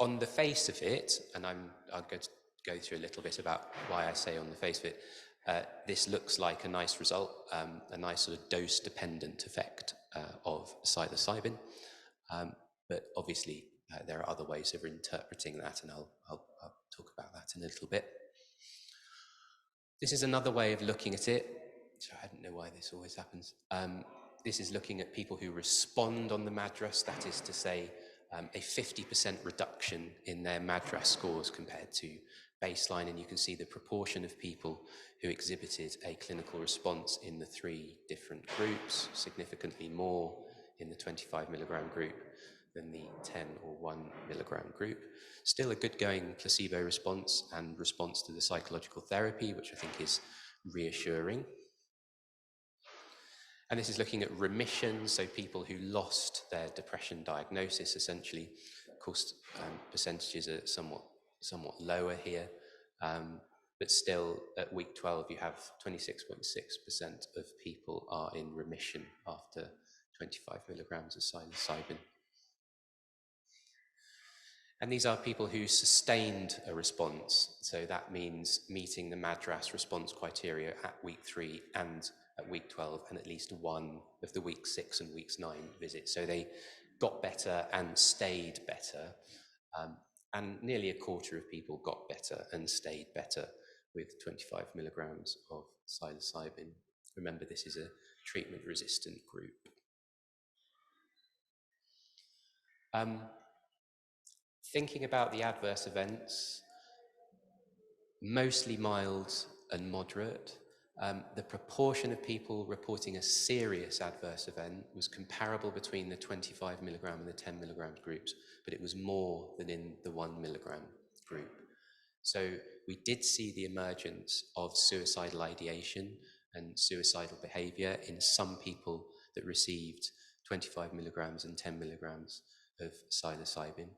on the face of it, and I'm going to go through a little bit about why I say on the face of it, this looks like a nice result, a nice sort of dose-dependent effect of psilocybin, but obviously there are other ways of interpreting that, and I'll talk about that in a little bit. This is another way of looking at it. So I don't know why this always happens. This is looking at people who respond on the MADRS, that is to say, a 50% reduction in their MADRS scores compared to baseline, and you can see the proportion of people who exhibited a clinical response in the 3 different groups, significantly more in the 25 milligram group than the 10 or 1 milligram group. Still a good going placebo response and response to the psychological therapy, which I think is reassuring. And this is looking at remission, so people who lost their depression diagnosis, essentially. Of course, percentages are somewhat lower here, but still at week 12 you have 26.6% of people are in remission after 25 milligrams of psilocybin. And these are people who sustained a response, so that means meeting the MADRS response criteria at week 3 and at week 12, and at least one of the week 6 and week 9 visits. So they got better and stayed better, and nearly a quarter of people got better and stayed better with 25 milligrams of psilocybin. Remember, this is a treatment-resistant group. Thinking about the adverse events, mostly mild and moderate. The proportion of people reporting a serious adverse event was comparable between the 25 milligram and the 10 milligram groups, but it was more than in the 1 milligram group. So we did see the emergence of suicidal ideation and suicidal behavior in some people that received 25 milligrams and 10 milligrams of psilocybin.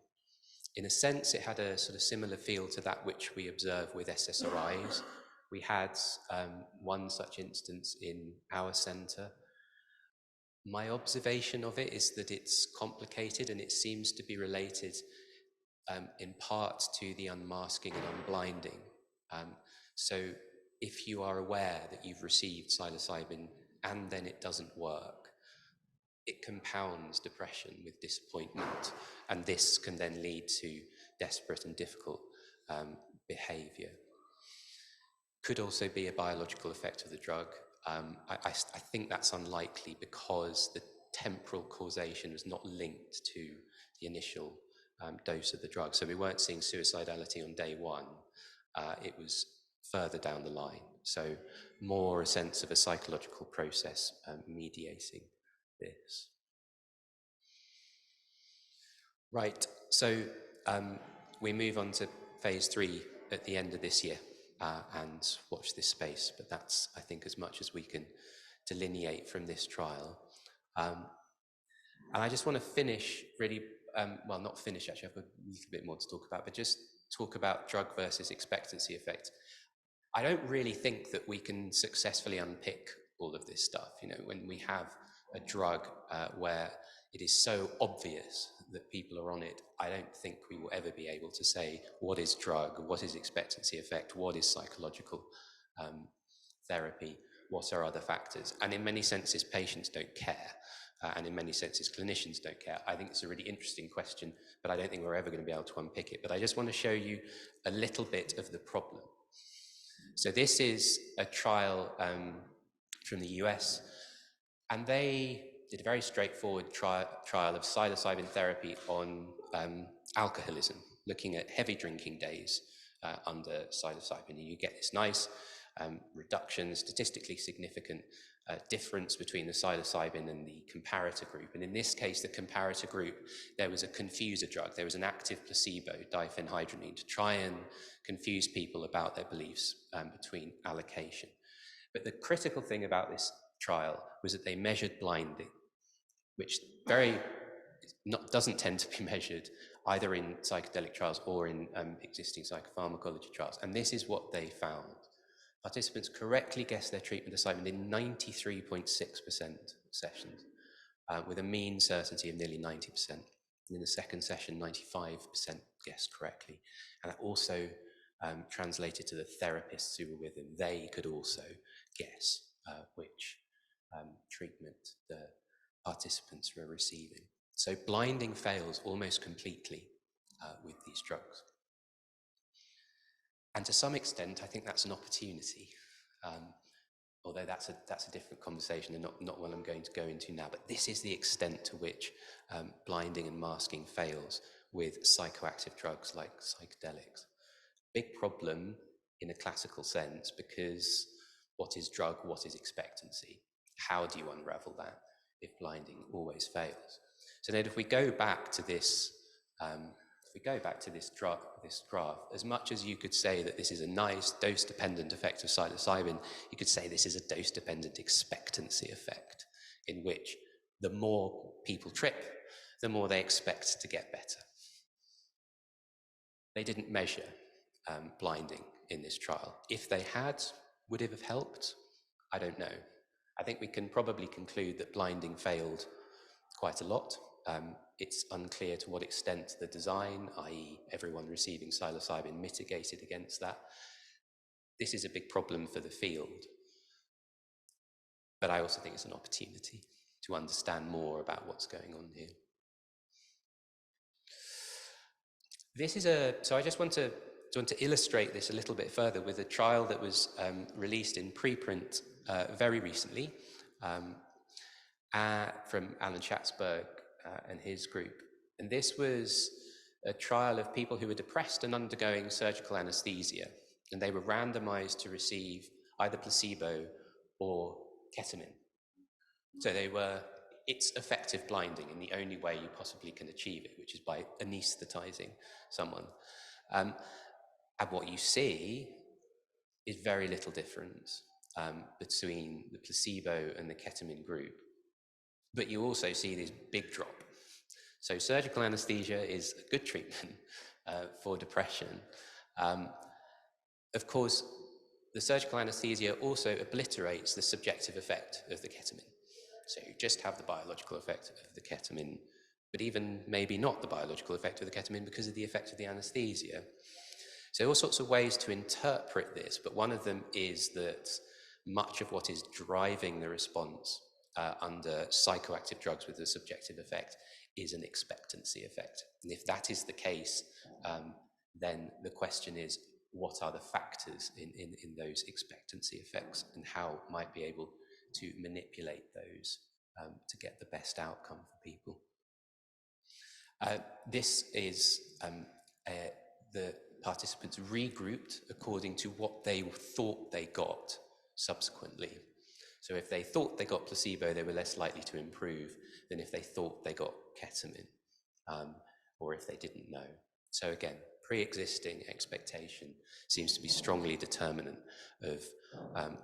In a sense, it had a sort of similar feel to that which we observe with SSRIs. We had one such instance in our centre. My observation of it is that it's complicated, and it seems to be related in part to the unmasking and unblinding. So if you are aware that you've received psilocybin and then it doesn't work, it compounds depression with disappointment, and this can then lead to desperate and difficult behaviour. Could also be a biological effect of the drug. I think that's unlikely because the temporal causation was not linked to the initial dose of the drug. So we weren't seeing suicidality on day one. It was further down the line. So more a sense of a psychological process mediating this. Right, so we move on to phase 3 at the end of this year and watch this space, but that's, I think, as much as we can delineate from this trial. And I just want to finish really, well, not finish actually, I've got a little bit more to talk about, but just talk about drug versus expectancy effect. I don't really think that we can successfully unpick all of this stuff. You know, when we have a drug where it is so obvious that people are on it, I don't think we will ever be able to say what is drug, what is expectancy effect, what is psychological therapy, what are other factors. And in many senses, patients don't care. And in many senses, clinicians don't care. I think it's a really interesting question, but I don't think we're ever going to be able to unpick it. But I just want to show you a little bit of the problem. So this is a trial from the US, and they did a very straightforward trial of psilocybin therapy on alcoholism, looking at heavy drinking days under psilocybin. And you get this nice reduction, statistically significant difference between the psilocybin and the comparator group. And in this case, the comparator group, there was a confuser drug. There was an active placebo, diphenhydramine, to try and confuse people about their beliefs between allocation. But the critical thing about this trial was that they measured blinding, which doesn't tend to be measured either in psychedelic trials or in existing psychopharmacology trials. And this is what they found. Participants correctly guessed their treatment assignment in 93.6% of sessions, with a mean certainty of nearly 90%. And in the second session, 95% guessed correctly. And that also translated to the therapists who were with them. They could also guess which treatment the participants were receiving. So blinding fails almost completely with these drugs. And to some extent, I think that's an opportunity, although that's a different conversation and not one I'm going to go into now. But this is the extent to which blinding and masking fails with psychoactive drugs like psychedelics. Big problem in a classical sense, because what is drug, what is expectancy? How do you unravel that if blinding always fails? So then if we go back to this graph, as much as you could say that this is a nice dose-dependent effect of psilocybin, you could say this is a dose-dependent expectancy effect, in which the more people trip, the more they expect to get better. They didn't measure blinding in this trial. If they had, would it have helped? I don't know. I think we can probably conclude that blinding failed quite a lot. It's unclear to what extent the design, i.e. everyone receiving psilocybin, mitigated against that. This is a big problem for the field. But I also think it's an opportunity to understand more about what's going on here. So I just want to illustrate this a little bit further with a trial that was released in preprint very recently from Alan Schatzberg and his group. And this was a trial of people who were depressed and undergoing surgical anesthesia. And they were randomized to receive either placebo or ketamine. So it's effective blinding in the only way you possibly can achieve it, which is by anesthetizing someone. And what you see is very little difference between the placebo and the ketamine group. But you also see this big drop. So surgical anesthesia is a good treatment for depression. Of course, the surgical anesthesia also obliterates the subjective effect of the ketamine. So you just have the biological effect of the ketamine, but even maybe not the biological effect of the ketamine because of the effect of the anesthesia. So all sorts of ways to interpret this, but one of them is that much of what is driving the response under psychoactive drugs with a subjective effect is an expectancy effect. And if that is the case, then the question is, what are the factors in those expectancy effects, and how might be able to manipulate those to get the best outcome for people. This is the participants regrouped according to what they thought they got subsequently. So if they thought they got placebo, they were less likely to improve than if they thought they got ketamine, or if they didn't know. So again, pre-existing expectation seems to be strongly determinant of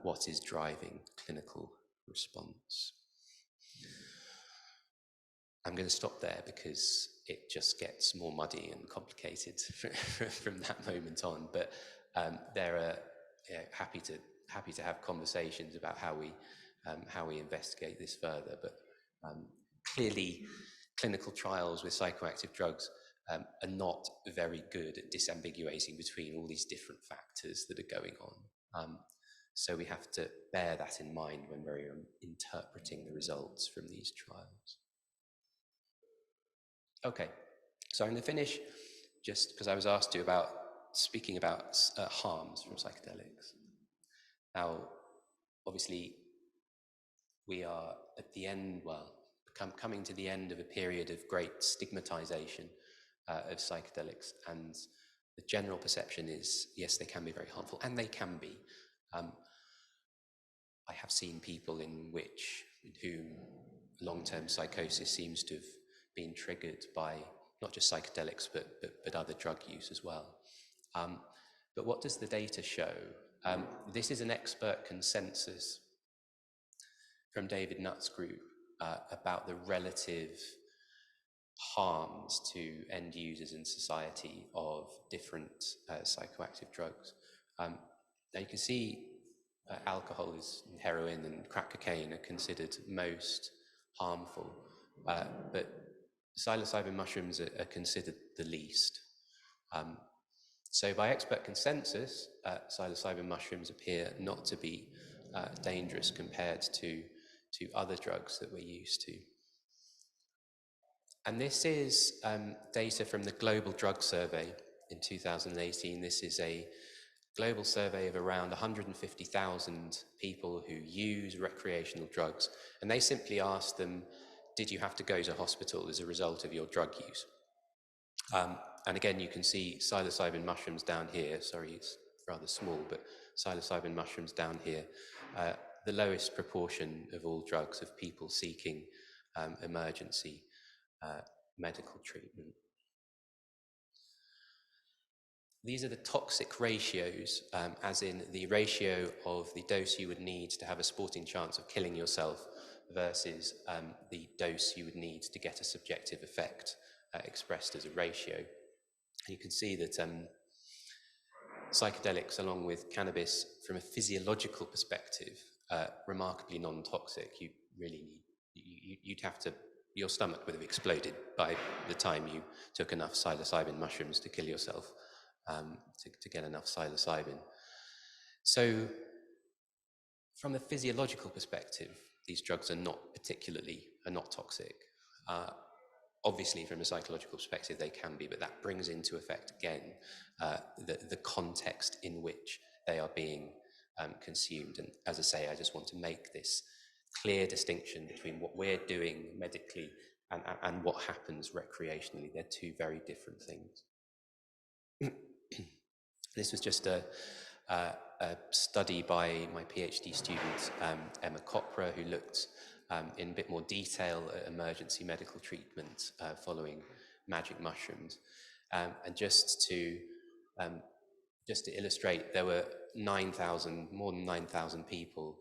what is driving clinical response. I'm going to stop there because it just gets more muddy and complicated from that moment on. But they're happy to have conversations about how we investigate this further. But clearly, clinical trials with psychoactive drugs are not very good at disambiguating between all these different factors that are going on. So we have to bear that in mind when we're interpreting the results from these trials. Okay, so I'm going to finish just because I was asked to about speaking about harms from psychedelics. Now, obviously, we are at the end, coming to the end of a period of great stigmatization of psychedelics, and the general perception is, yes, they can be very harmful, and they can be. I have seen people in whom long-term psychosis seems to have been triggered by not just psychedelics, but other drug use as well. But what does the data show? This is an expert consensus from David Nutt's group about the relative harms to end users and society of different psychoactive drugs. Now you can see alcohol, heroin and crack cocaine are considered most harmful, but psilocybin mushrooms are considered the least. So by expert consensus, psilocybin mushrooms appear not to be dangerous compared to other drugs that we're used to. And this is data from the Global Drug Survey in 2018. This is a global survey of around 150,000 people who use recreational drugs. And they simply asked them, did you have to go to hospital as a result of your drug use? And again, you can see psilocybin mushrooms down here. Sorry, it's rather small, but psilocybin mushrooms down here. The lowest proportion of all drugs of people seeking emergency medical treatment. These are the toxic ratios, as in the ratio of the dose you would need to have a sporting chance of killing yourself versus the dose you would need to get a subjective effect expressed as a ratio. You can see that psychedelics, along with cannabis, from a physiological perspective, remarkably non-toxic. You really need, you'd have to, your stomach would have exploded by the time you took enough psilocybin mushrooms to kill yourself, to get enough psilocybin. So from a physiological perspective, these drugs are not toxic. Obviously, from a psychological perspective, they can be, but that brings into effect, again, the context in which they are being consumed. And as I say, I just want to make this clear distinction between what we're doing medically and what happens recreationally. They're two very different things. This was just a study by my PhD student, Emma Copra, who looked in a bit more detail at emergency medical treatment following magic mushrooms. And just to illustrate, there were more than 9,000 people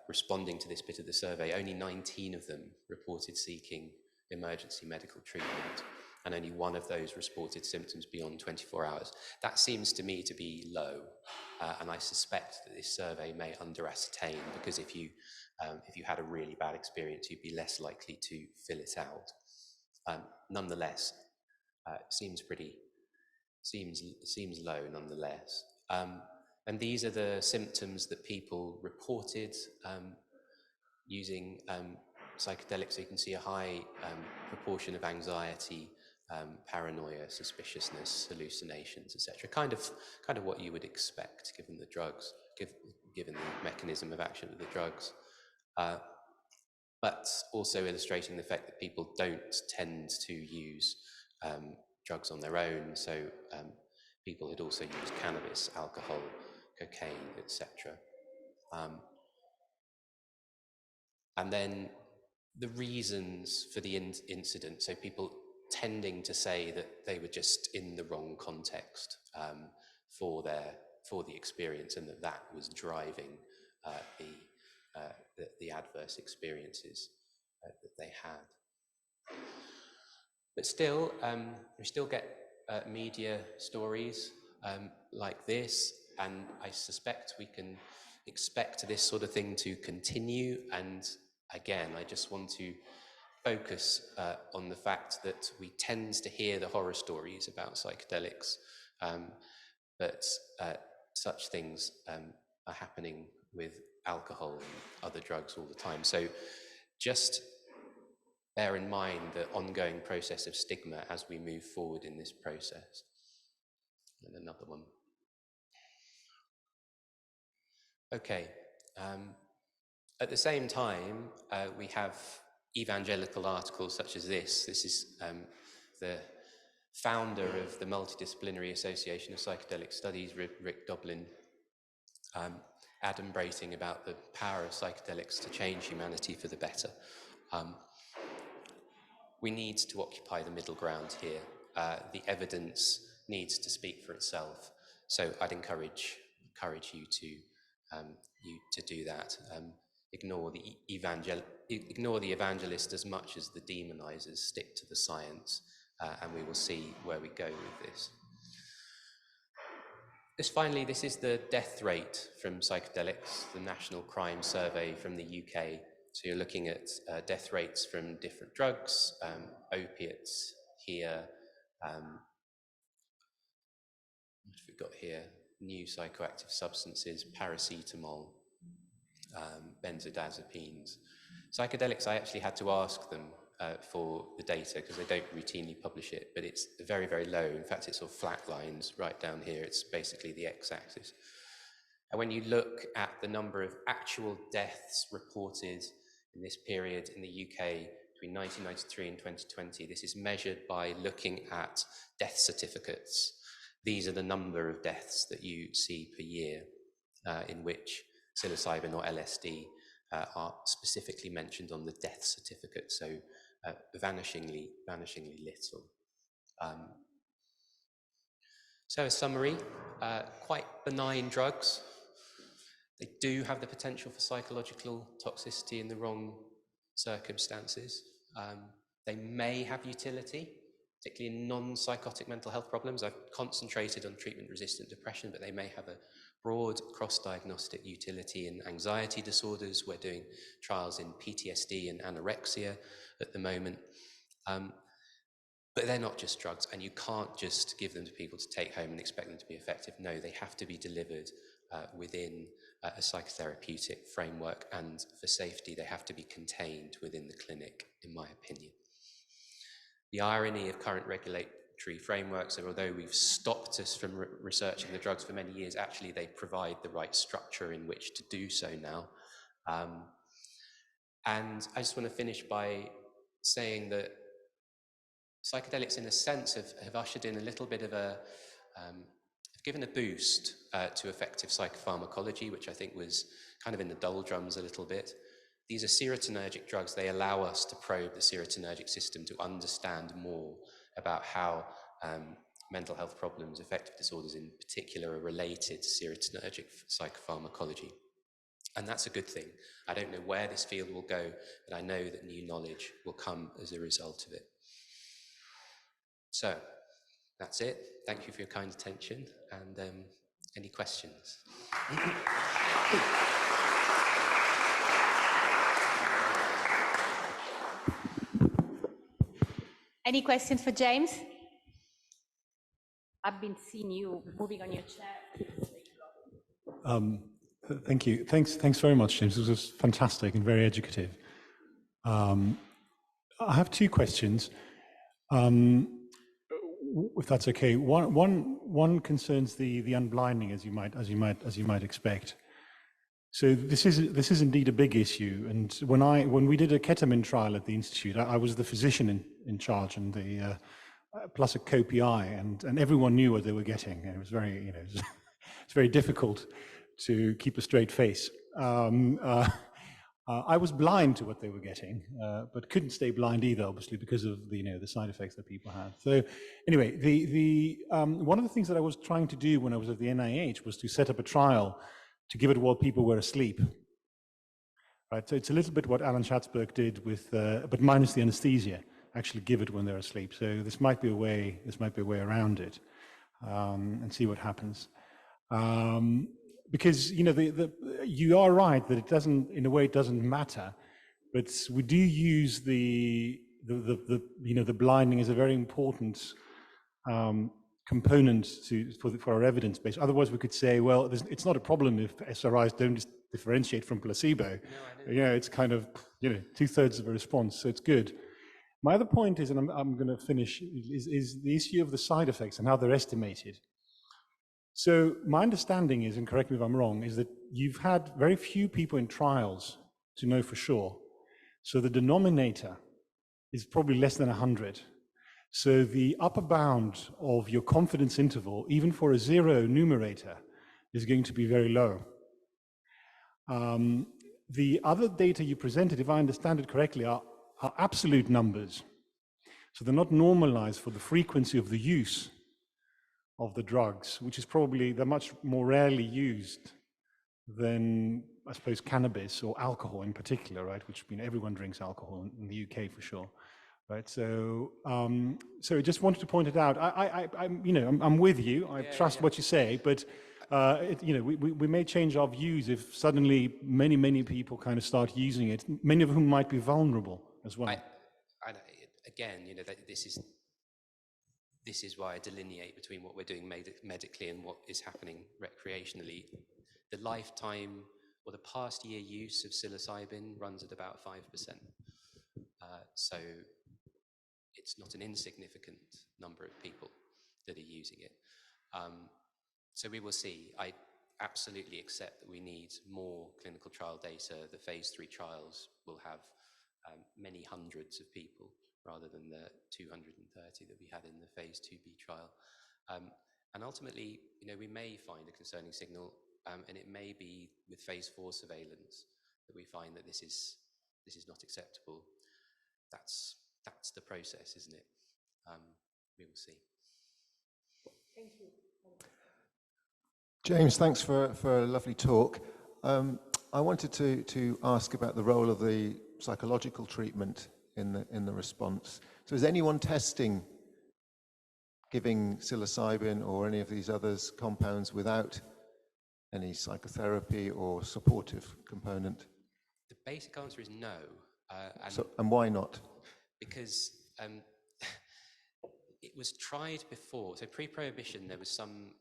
responding to this bit of the survey. Only 19 of them reported seeking emergency medical treatment, and only one of those reported symptoms beyond 24 hours. That seems to me to be low, and I suspect that this survey may under-ascertain, because if you had a really bad experience, you'd be less likely to fill it out. Nonetheless, seems low nonetheless. And these are the symptoms that people reported using psychedelics. So you can see a high proportion of anxiety, paranoia, suspiciousness, hallucinations, etc. Kind of what you would expect given the drugs, given the mechanism of action of the drugs. But also illustrating the fact that people don't tend to use drugs on their own. So people had also used cannabis, alcohol, cocaine, etc. And then the reasons for the incident, so people tending to say that they were just in the wrong context for the experience, and that was driving the adverse experiences that they had. But still, we still get media stories like this, and I suspect we can expect this sort of thing to continue. And again, I just want to focus on the fact that we tend to hear the horror stories about psychedelics, but such things are happening with alcohol and other drugs all the time. So just bear in mind the ongoing process of stigma as we move forward in this process. And another one. Okay. At the same time, we have evangelical articles such as this. This is the founder of the Multidisciplinary Association of Psychedelic Studies, Rick Doblin, adumbrating about the power of psychedelics to change humanity for the better. We need to occupy the middle ground here. The evidence needs to speak for itself. So I'd encourage you to do that. Ignore the evangelist as much as the demonizers. Stick to the science, and we will see where we go with this. Finally, this is the death rate from psychedelics, the National Crime Survey from the UK. So you're looking at death rates from different drugs, opiates here. What have we got here? New psychoactive substances, paracetamol, benzodiazepines. Psychedelics, I actually had to ask them for the data because they don't routinely publish it, but it's very, very low. In fact, it sort of flat lines right down here. It's basically the x-axis. And when you look at the number of actual deaths reported in this period in the UK between 1993 and 2020, this is measured by looking at death certificates. These are the number of deaths that you see per year in which psilocybin or LSD are specifically mentioned on the death certificate, so vanishingly little. So a summary, quite benign drugs. They do have the potential for psychological toxicity in the wrong circumstances. They may have utility, particularly in non-psychotic mental health problems. I've concentrated on treatment-resistant depression, but they may have a broad cross-diagnostic utility in anxiety disorders. We're doing trials in PTSD and anorexia at the moment. But they're not just drugs, and you can't just give them to people to take home and expect them to be effective. No, they have to be delivered within a psychotherapeutic framework, and for safety, they have to be contained within the clinic, in my opinion. The irony of current regulatory frameworks are, although we've stopped us from researching the drugs for many years, actually they provide the right structure in which to do so now. And I just want to finish by saying that psychedelics, in a sense, have ushered in a little bit of have given a boost to effective psychopharmacology, which I think was kind of in the doldrums a little bit. These are serotonergic drugs. They allow us to probe the serotonergic system to understand more about how mental health problems, affective disorders in particular, are related to serotonergic psychopharmacology. And that's a good thing. I don't know where this field will go, but I know that new knowledge will come as a result of it. So that's it. Thank you for your kind attention, and any questions? Any questions for James? I've been seeing you moving on your chair. Thank you. Thanks very much, James. This was fantastic and very educative. I have two questions. if that's okay, one concerns the unblinding, as you might expect. So this is indeed a big issue. And when we did a ketamine trial at the institute, I was the physician in charge, and the plus a co-PI, and everyone knew what they were getting. And it was very, it's very difficult to keep a straight face. I was blind to what they were getting, but couldn't stay blind either, obviously, because of the side effects that people had. So anyway, one of the things that I was trying to do when I was at the NIH was to set up a trial to give it while people were asleep. Right, so it's a little bit what Alan Schatzberg did with, but minus the anesthesia. Actually, give it when they're asleep. So this might be a way. This might be a way around it, and see what happens. Because you are right that it doesn't, in a way, it doesn't matter, but we do use the blinding as a very important component for our evidence base. Otherwise, we could say, well, it's not a problem if SRIs don't differentiate from placebo. No, it's kind of 2/3 of a response, so it's good. My other point is, and I'm going to finish, is the issue of the side effects and how they're estimated. So my understanding is, and correct me if I'm wrong, is that you've had very few people in trials to know for sure. So the denominator is probably less than 100. So the upper bound of your confidence interval, even for a zero numerator, is going to be very low. The other data you presented, if I understand it correctly, are absolute numbers. So they're not normalized for the frequency of the use of the drugs, which is probably, they're much more rarely used than, I suppose, cannabis or alcohol in particular, right? Which, everyone drinks alcohol in the UK for sure, right? So, so I just wanted to point it out. I'm with you. I trust what you say, but we may change our views if suddenly many people kind of start using it. Many of whom might be vulnerable as well. Again, this is why I delineate between what we're doing medically and what is happening recreationally. The lifetime or the past year use of psilocybin runs at about 5%. So it's not an insignificant number of people that are using it. So we will see. I absolutely accept that we need more clinical trial data. The phase 3 trials will have many hundreds of people rather than the 230 that we had in the phase 2b trial. And ultimately, we may find a concerning signal, and it may be with phase 4 surveillance that we find that this is not acceptable. That's the process, isn't it? We will see. Thank you. James, thanks for a lovely talk. I wanted to ask about the role of the psychological treatment in the response. So is anyone testing giving psilocybin or any of these other compounds without any psychotherapy or supportive component? The basic answer is no. And why not? Because it was tried before. So pre-prohibition, there was some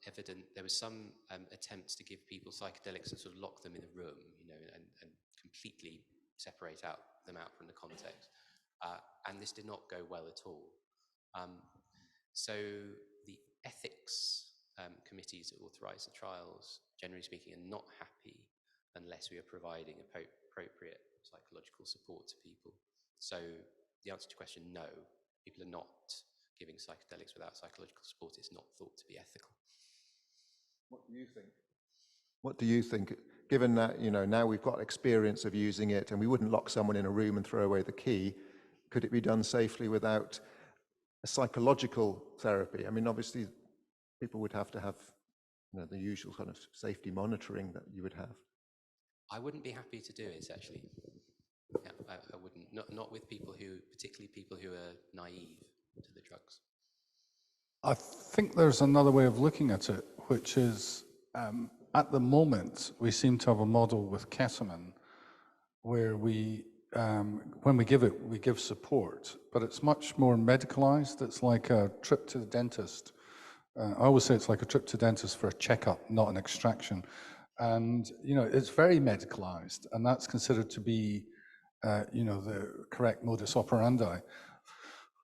attempts to give people psychedelics and sort of lock them in a room, and completely separate them out from the context. And this did not go well at all. So the ethics committees that authorize the trials, generally speaking, are not happy unless we are providing appropriate psychological support to people. So the answer to your question, no, people are not giving psychedelics without psychological support. It's not thought to be ethical. What do you think? What do you think? Given that, now we've got experience of using it and we wouldn't lock someone in a room and throw away the key, could it be done safely without a psychological therapy? I mean, obviously, people would have to have the usual kind of safety monitoring that you would have. I wouldn't be happy to do it, actually. Yeah, I wouldn't. Not with people particularly people who are naive to the drugs. I think there's another way of looking at it, which is, at the moment, we seem to have a model with ketamine where when we give it, we give support, but it's much more medicalized. It's like a trip to the dentist. I always say it's like a trip to the dentist for a checkup, not an extraction. And, it's very medicalized, and that's considered to be, the correct modus operandi.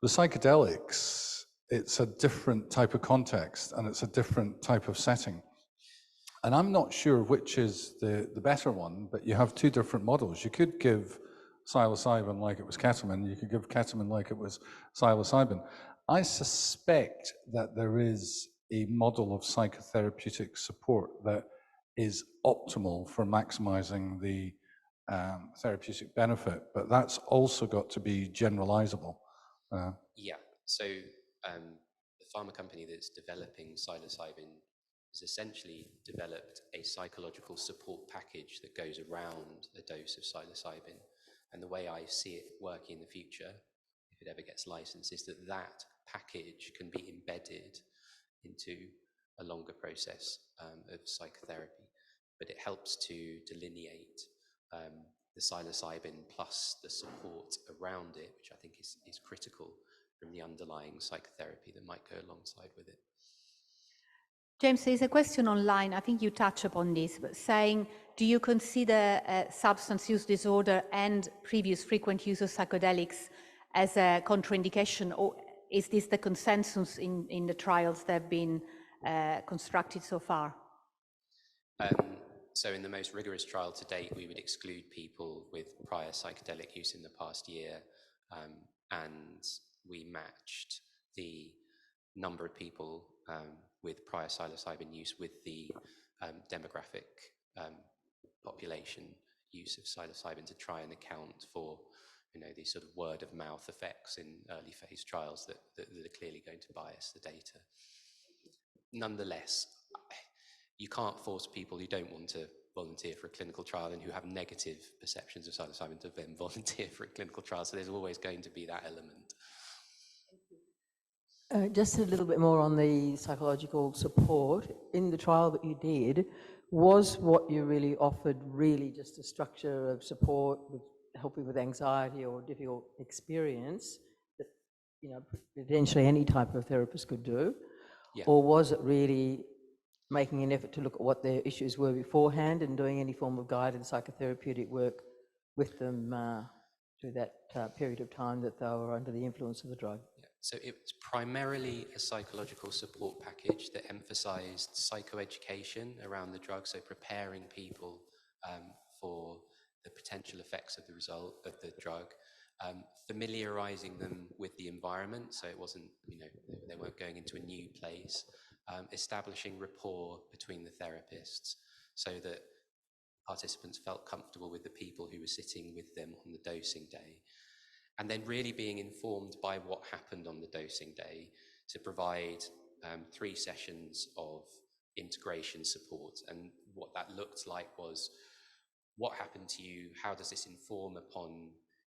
The psychedelics, it's a different type of context and it's a different type of setting. And I'm not sure which is the better one, but you have two different models. You could give psilocybin like it was ketamine, you could give ketamine like it was psilocybin. I suspect that there is a model of psychotherapeutic support that is optimal for maximizing the therapeutic benefit, but that's also got to be generalizable. Yeah, so the pharma company that's developing psilocybin has essentially developed a psychological support package that goes around a dose of psilocybin. And the way I see it working in the future, if it ever gets licensed, is that that package can be embedded into a longer process of psychotherapy. But it helps to delineate the psilocybin plus the support around it, which I think is critical from the underlying psychotherapy that might go alongside with it. James, there's a question online, I think you touch upon this, but saying, do you consider substance use disorder and previous frequent use of psychedelics as a contraindication, or is this the consensus in the trials that have been constructed so far? So in the most rigorous trial to date, we would exclude people with prior psychedelic use in the past year, and we matched the number of people with prior psilocybin use with the demographic population use of psilocybin to try and account for, these sort of word of mouth effects in early phase trials that are clearly going to bias the data. Nonetheless, you can't force people who don't want to volunteer for a clinical trial and who have negative perceptions of psilocybin to then volunteer for a clinical trial. So there's always going to be that element. Just a little bit more on the psychological support. In the trial that you did, was what you really offered really just a structure of support with helping with anxiety or difficult experience that, potentially any type of therapist could do? Yeah. Or was it really making an effort to look at what their issues were beforehand and doing any form of guided psychotherapeutic work with them through that period of time that they were under the influence of the drug? Yeah. So it's primarily a psychological support package that emphasized psychoeducation around the drug, so preparing people for the potential effects of the result of the drug, familiarizing them with the environment, so it wasn't, they weren't going into a new place, establishing rapport between the therapists so that participants felt comfortable with the people who were sitting with them on the dosing day, and then really being informed by what happened on the dosing day to provide 3 sessions of integration support. And what that looked like was, what happened to you? How does this inform upon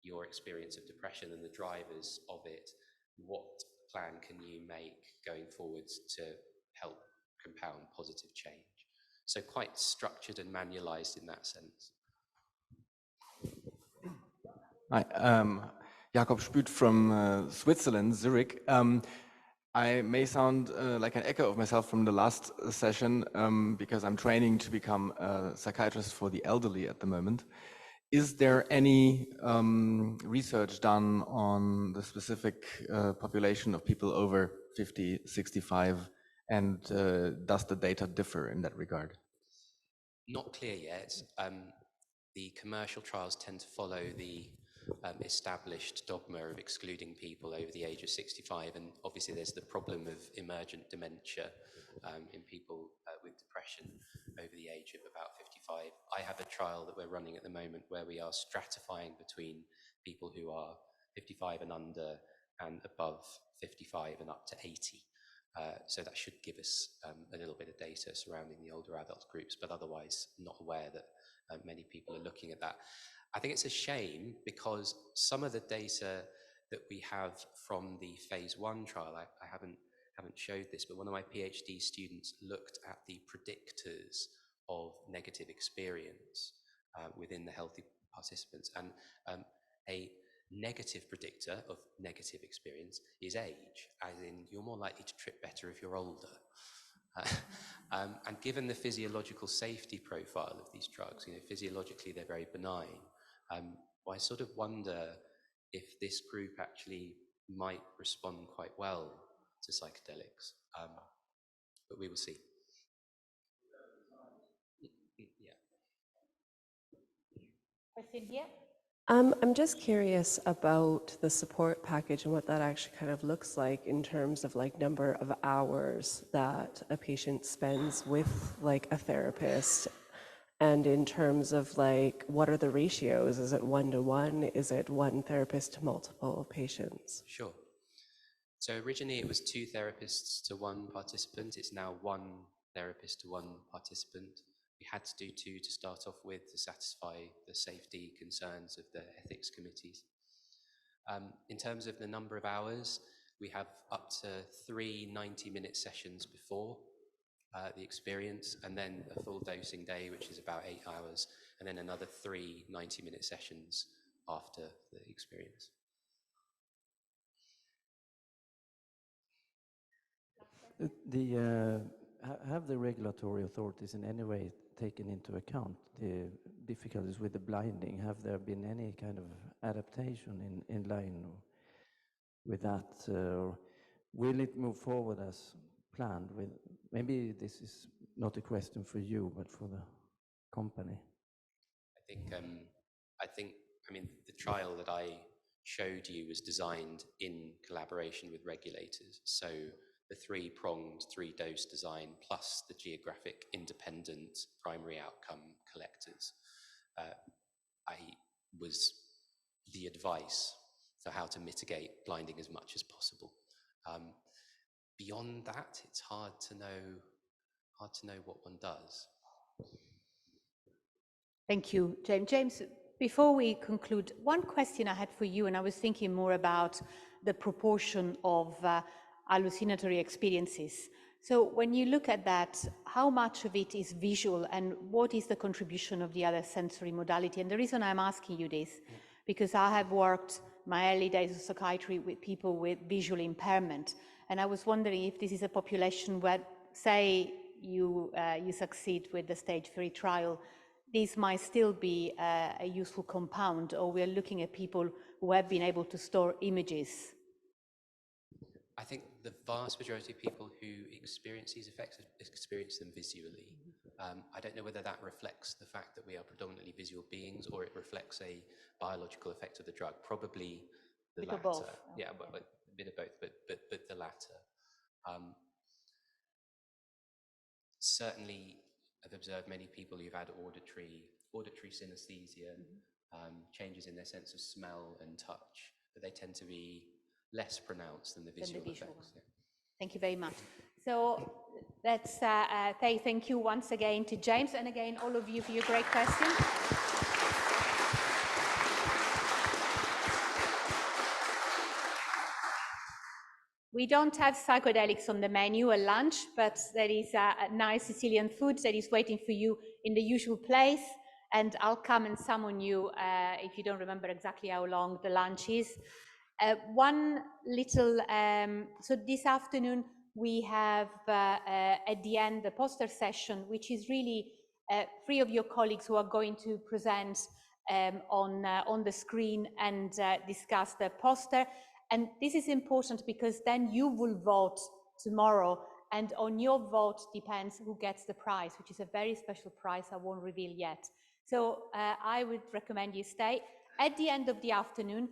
your experience of depression and the drivers of it? What plan can you make going forwards to help compound positive change? So quite structured and manualized in that sense. Hi, Jakob Spüt from Switzerland, Zurich. I may sound like an echo of myself from the last session because I'm training to become a psychiatrist for the elderly at the moment. Is there any research done on the specific population of people over 50, 65, and does the data differ in that regard? Not clear yet. The commercial trials tend to follow the established dogma of excluding people over the age of 65, and obviously there's the problem of emergent dementia in people with depression over the age of about 55. I have a trial that we're running at the moment where we are stratifying between people who are 55 and under and above 55 and up to 80. So that should give us a little bit of data surrounding the older adult groups, but otherwise not aware that many people are looking at that. I think it's a shame because some of the data that we have from the phase 1 trial, I haven't showed this, but one of my PhD students looked at the predictors of negative experience within the healthy participants, and a negative predictor of negative experience is age, as in you're more likely to trip better if you're older. And given the physiological safety profile of these drugs, physiologically they're very benign. I sort of wonder if this group actually might respond quite well to psychedelics. But we will see. Yeah. Question here? I'm just curious about the support package and what that actually kind of looks like in terms of like number of hours that a patient spends with like a therapist, and in terms of like what are the ratios? Is it 1-to-1? Is it one therapist to multiple patients? Sure. So originally it was 2 therapists to 1 participant. It's now 1 therapist to 1 participant. We had to do 2 to start off with to satisfy the safety concerns of the ethics committees. In terms of the number of hours, we have up to 3 90-minute sessions before the experience, and then a full dosing day, which is about 8 hours, and then another 3 90-minute sessions after the experience. Have the regulatory authorities in any way taken into account the difficulties with the blinding? Have there been any kind of adaptation in line with that? Will it move forward as planned? Maybe this is not a question for you, but for the company. I mean, the trial that I showed you was designed in collaboration with regulators. So the 3-pronged, 3-dose design plus the geographic independent primary outcome collectors was the advice for how to mitigate blinding as much as possible. Beyond that, it's hard to know what one does. Thank you, James. James, before we conclude, one question I had for you, and I was thinking more about the proportion of hallucinatory experiences. So when you look at that, how much of it is visual and what is the contribution of the other sensory modality? And the reason I'm asking you this, because I have worked my early days of psychiatry with people with visual impairment. And I was wondering if this is a population where, say, you succeed with the stage 3 trial, this might still be a useful compound, or we're looking at people who have been able to store images. I think the vast majority of people who experience these effects experience them visually. I don't know whether that reflects the fact that we are predominantly visual beings, or it reflects a biological effect of the drug. Probably the latter. Both. Yeah, but a bit of both, but the latter. Certainly, I've observed many people who've had auditory synesthesia, changes in their sense of smell and touch, but they tend to be less pronounced than the visual effects. Yeah. Thank you very much. So let's say thank you once again to James, and again all of you for your great questions. We don't have psychedelics on the menu at lunch, but there is a nice Sicilian food that is waiting for you in the usual place, and I'll come and summon you if you don't remember exactly how long the lunch is. One little, so this afternoon we have at the end the poster session, which is really 3 of your colleagues who are going to present on the screen and discuss the poster. And this is important because then you will vote tomorrow, and on your vote depends who gets the prize, which is a very special prize I won't reveal yet. So I would recommend you stay. At the end of the afternoon,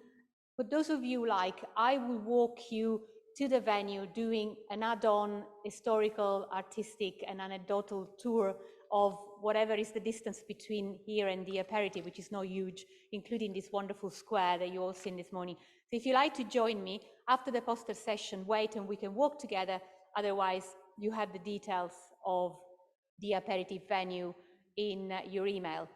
for those of you like, I will walk you to the venue doing an add-on historical, artistic and anecdotal tour of whatever is the distance between here and the aperitif, which is not huge, including this wonderful square that you all seen this morning. So if you like to join me after the poster session, wait and we can walk together. Otherwise, you have the details of the aperitif venue in your email.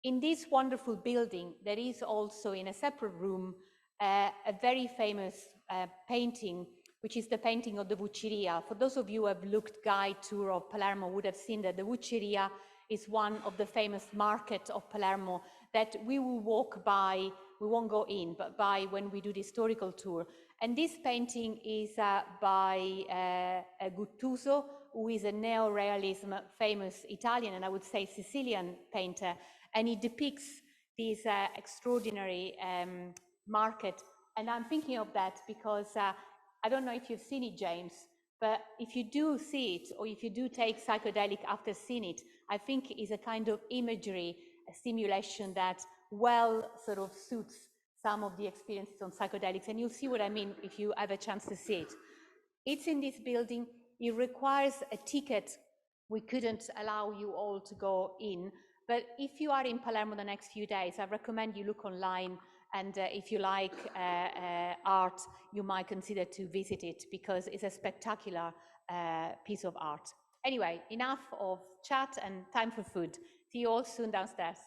In this wonderful building, there is also in a separate room a very famous painting, which is the painting of the Vucceria. For those of you who have looked guide tour of Palermo would have seen that the Vucceria is one of the famous markets of Palermo that we will walk by. We won't go in, but by when we do the historical tour. And this painting is by Guttuso, who is a neo-realism famous Italian, and I would say Sicilian painter. And he depicts this extraordinary market. And I'm thinking of that because I don't know if you've seen it, James, but if you do see it, or if you do take psychedelic after seeing it, I think it's a kind of imagery, a stimulation that well sort of suits some of the experiences on psychedelics, and you'll see what I mean if you have a chance to see it. It's in this building. It requires a ticket. We couldn't allow you all to go in, but if you are in Palermo the next few days, I recommend you look online, and if you like art, you might consider to visit it, because it's a spectacular piece of art. Anyway, enough of chat and time for food. See you all soon downstairs.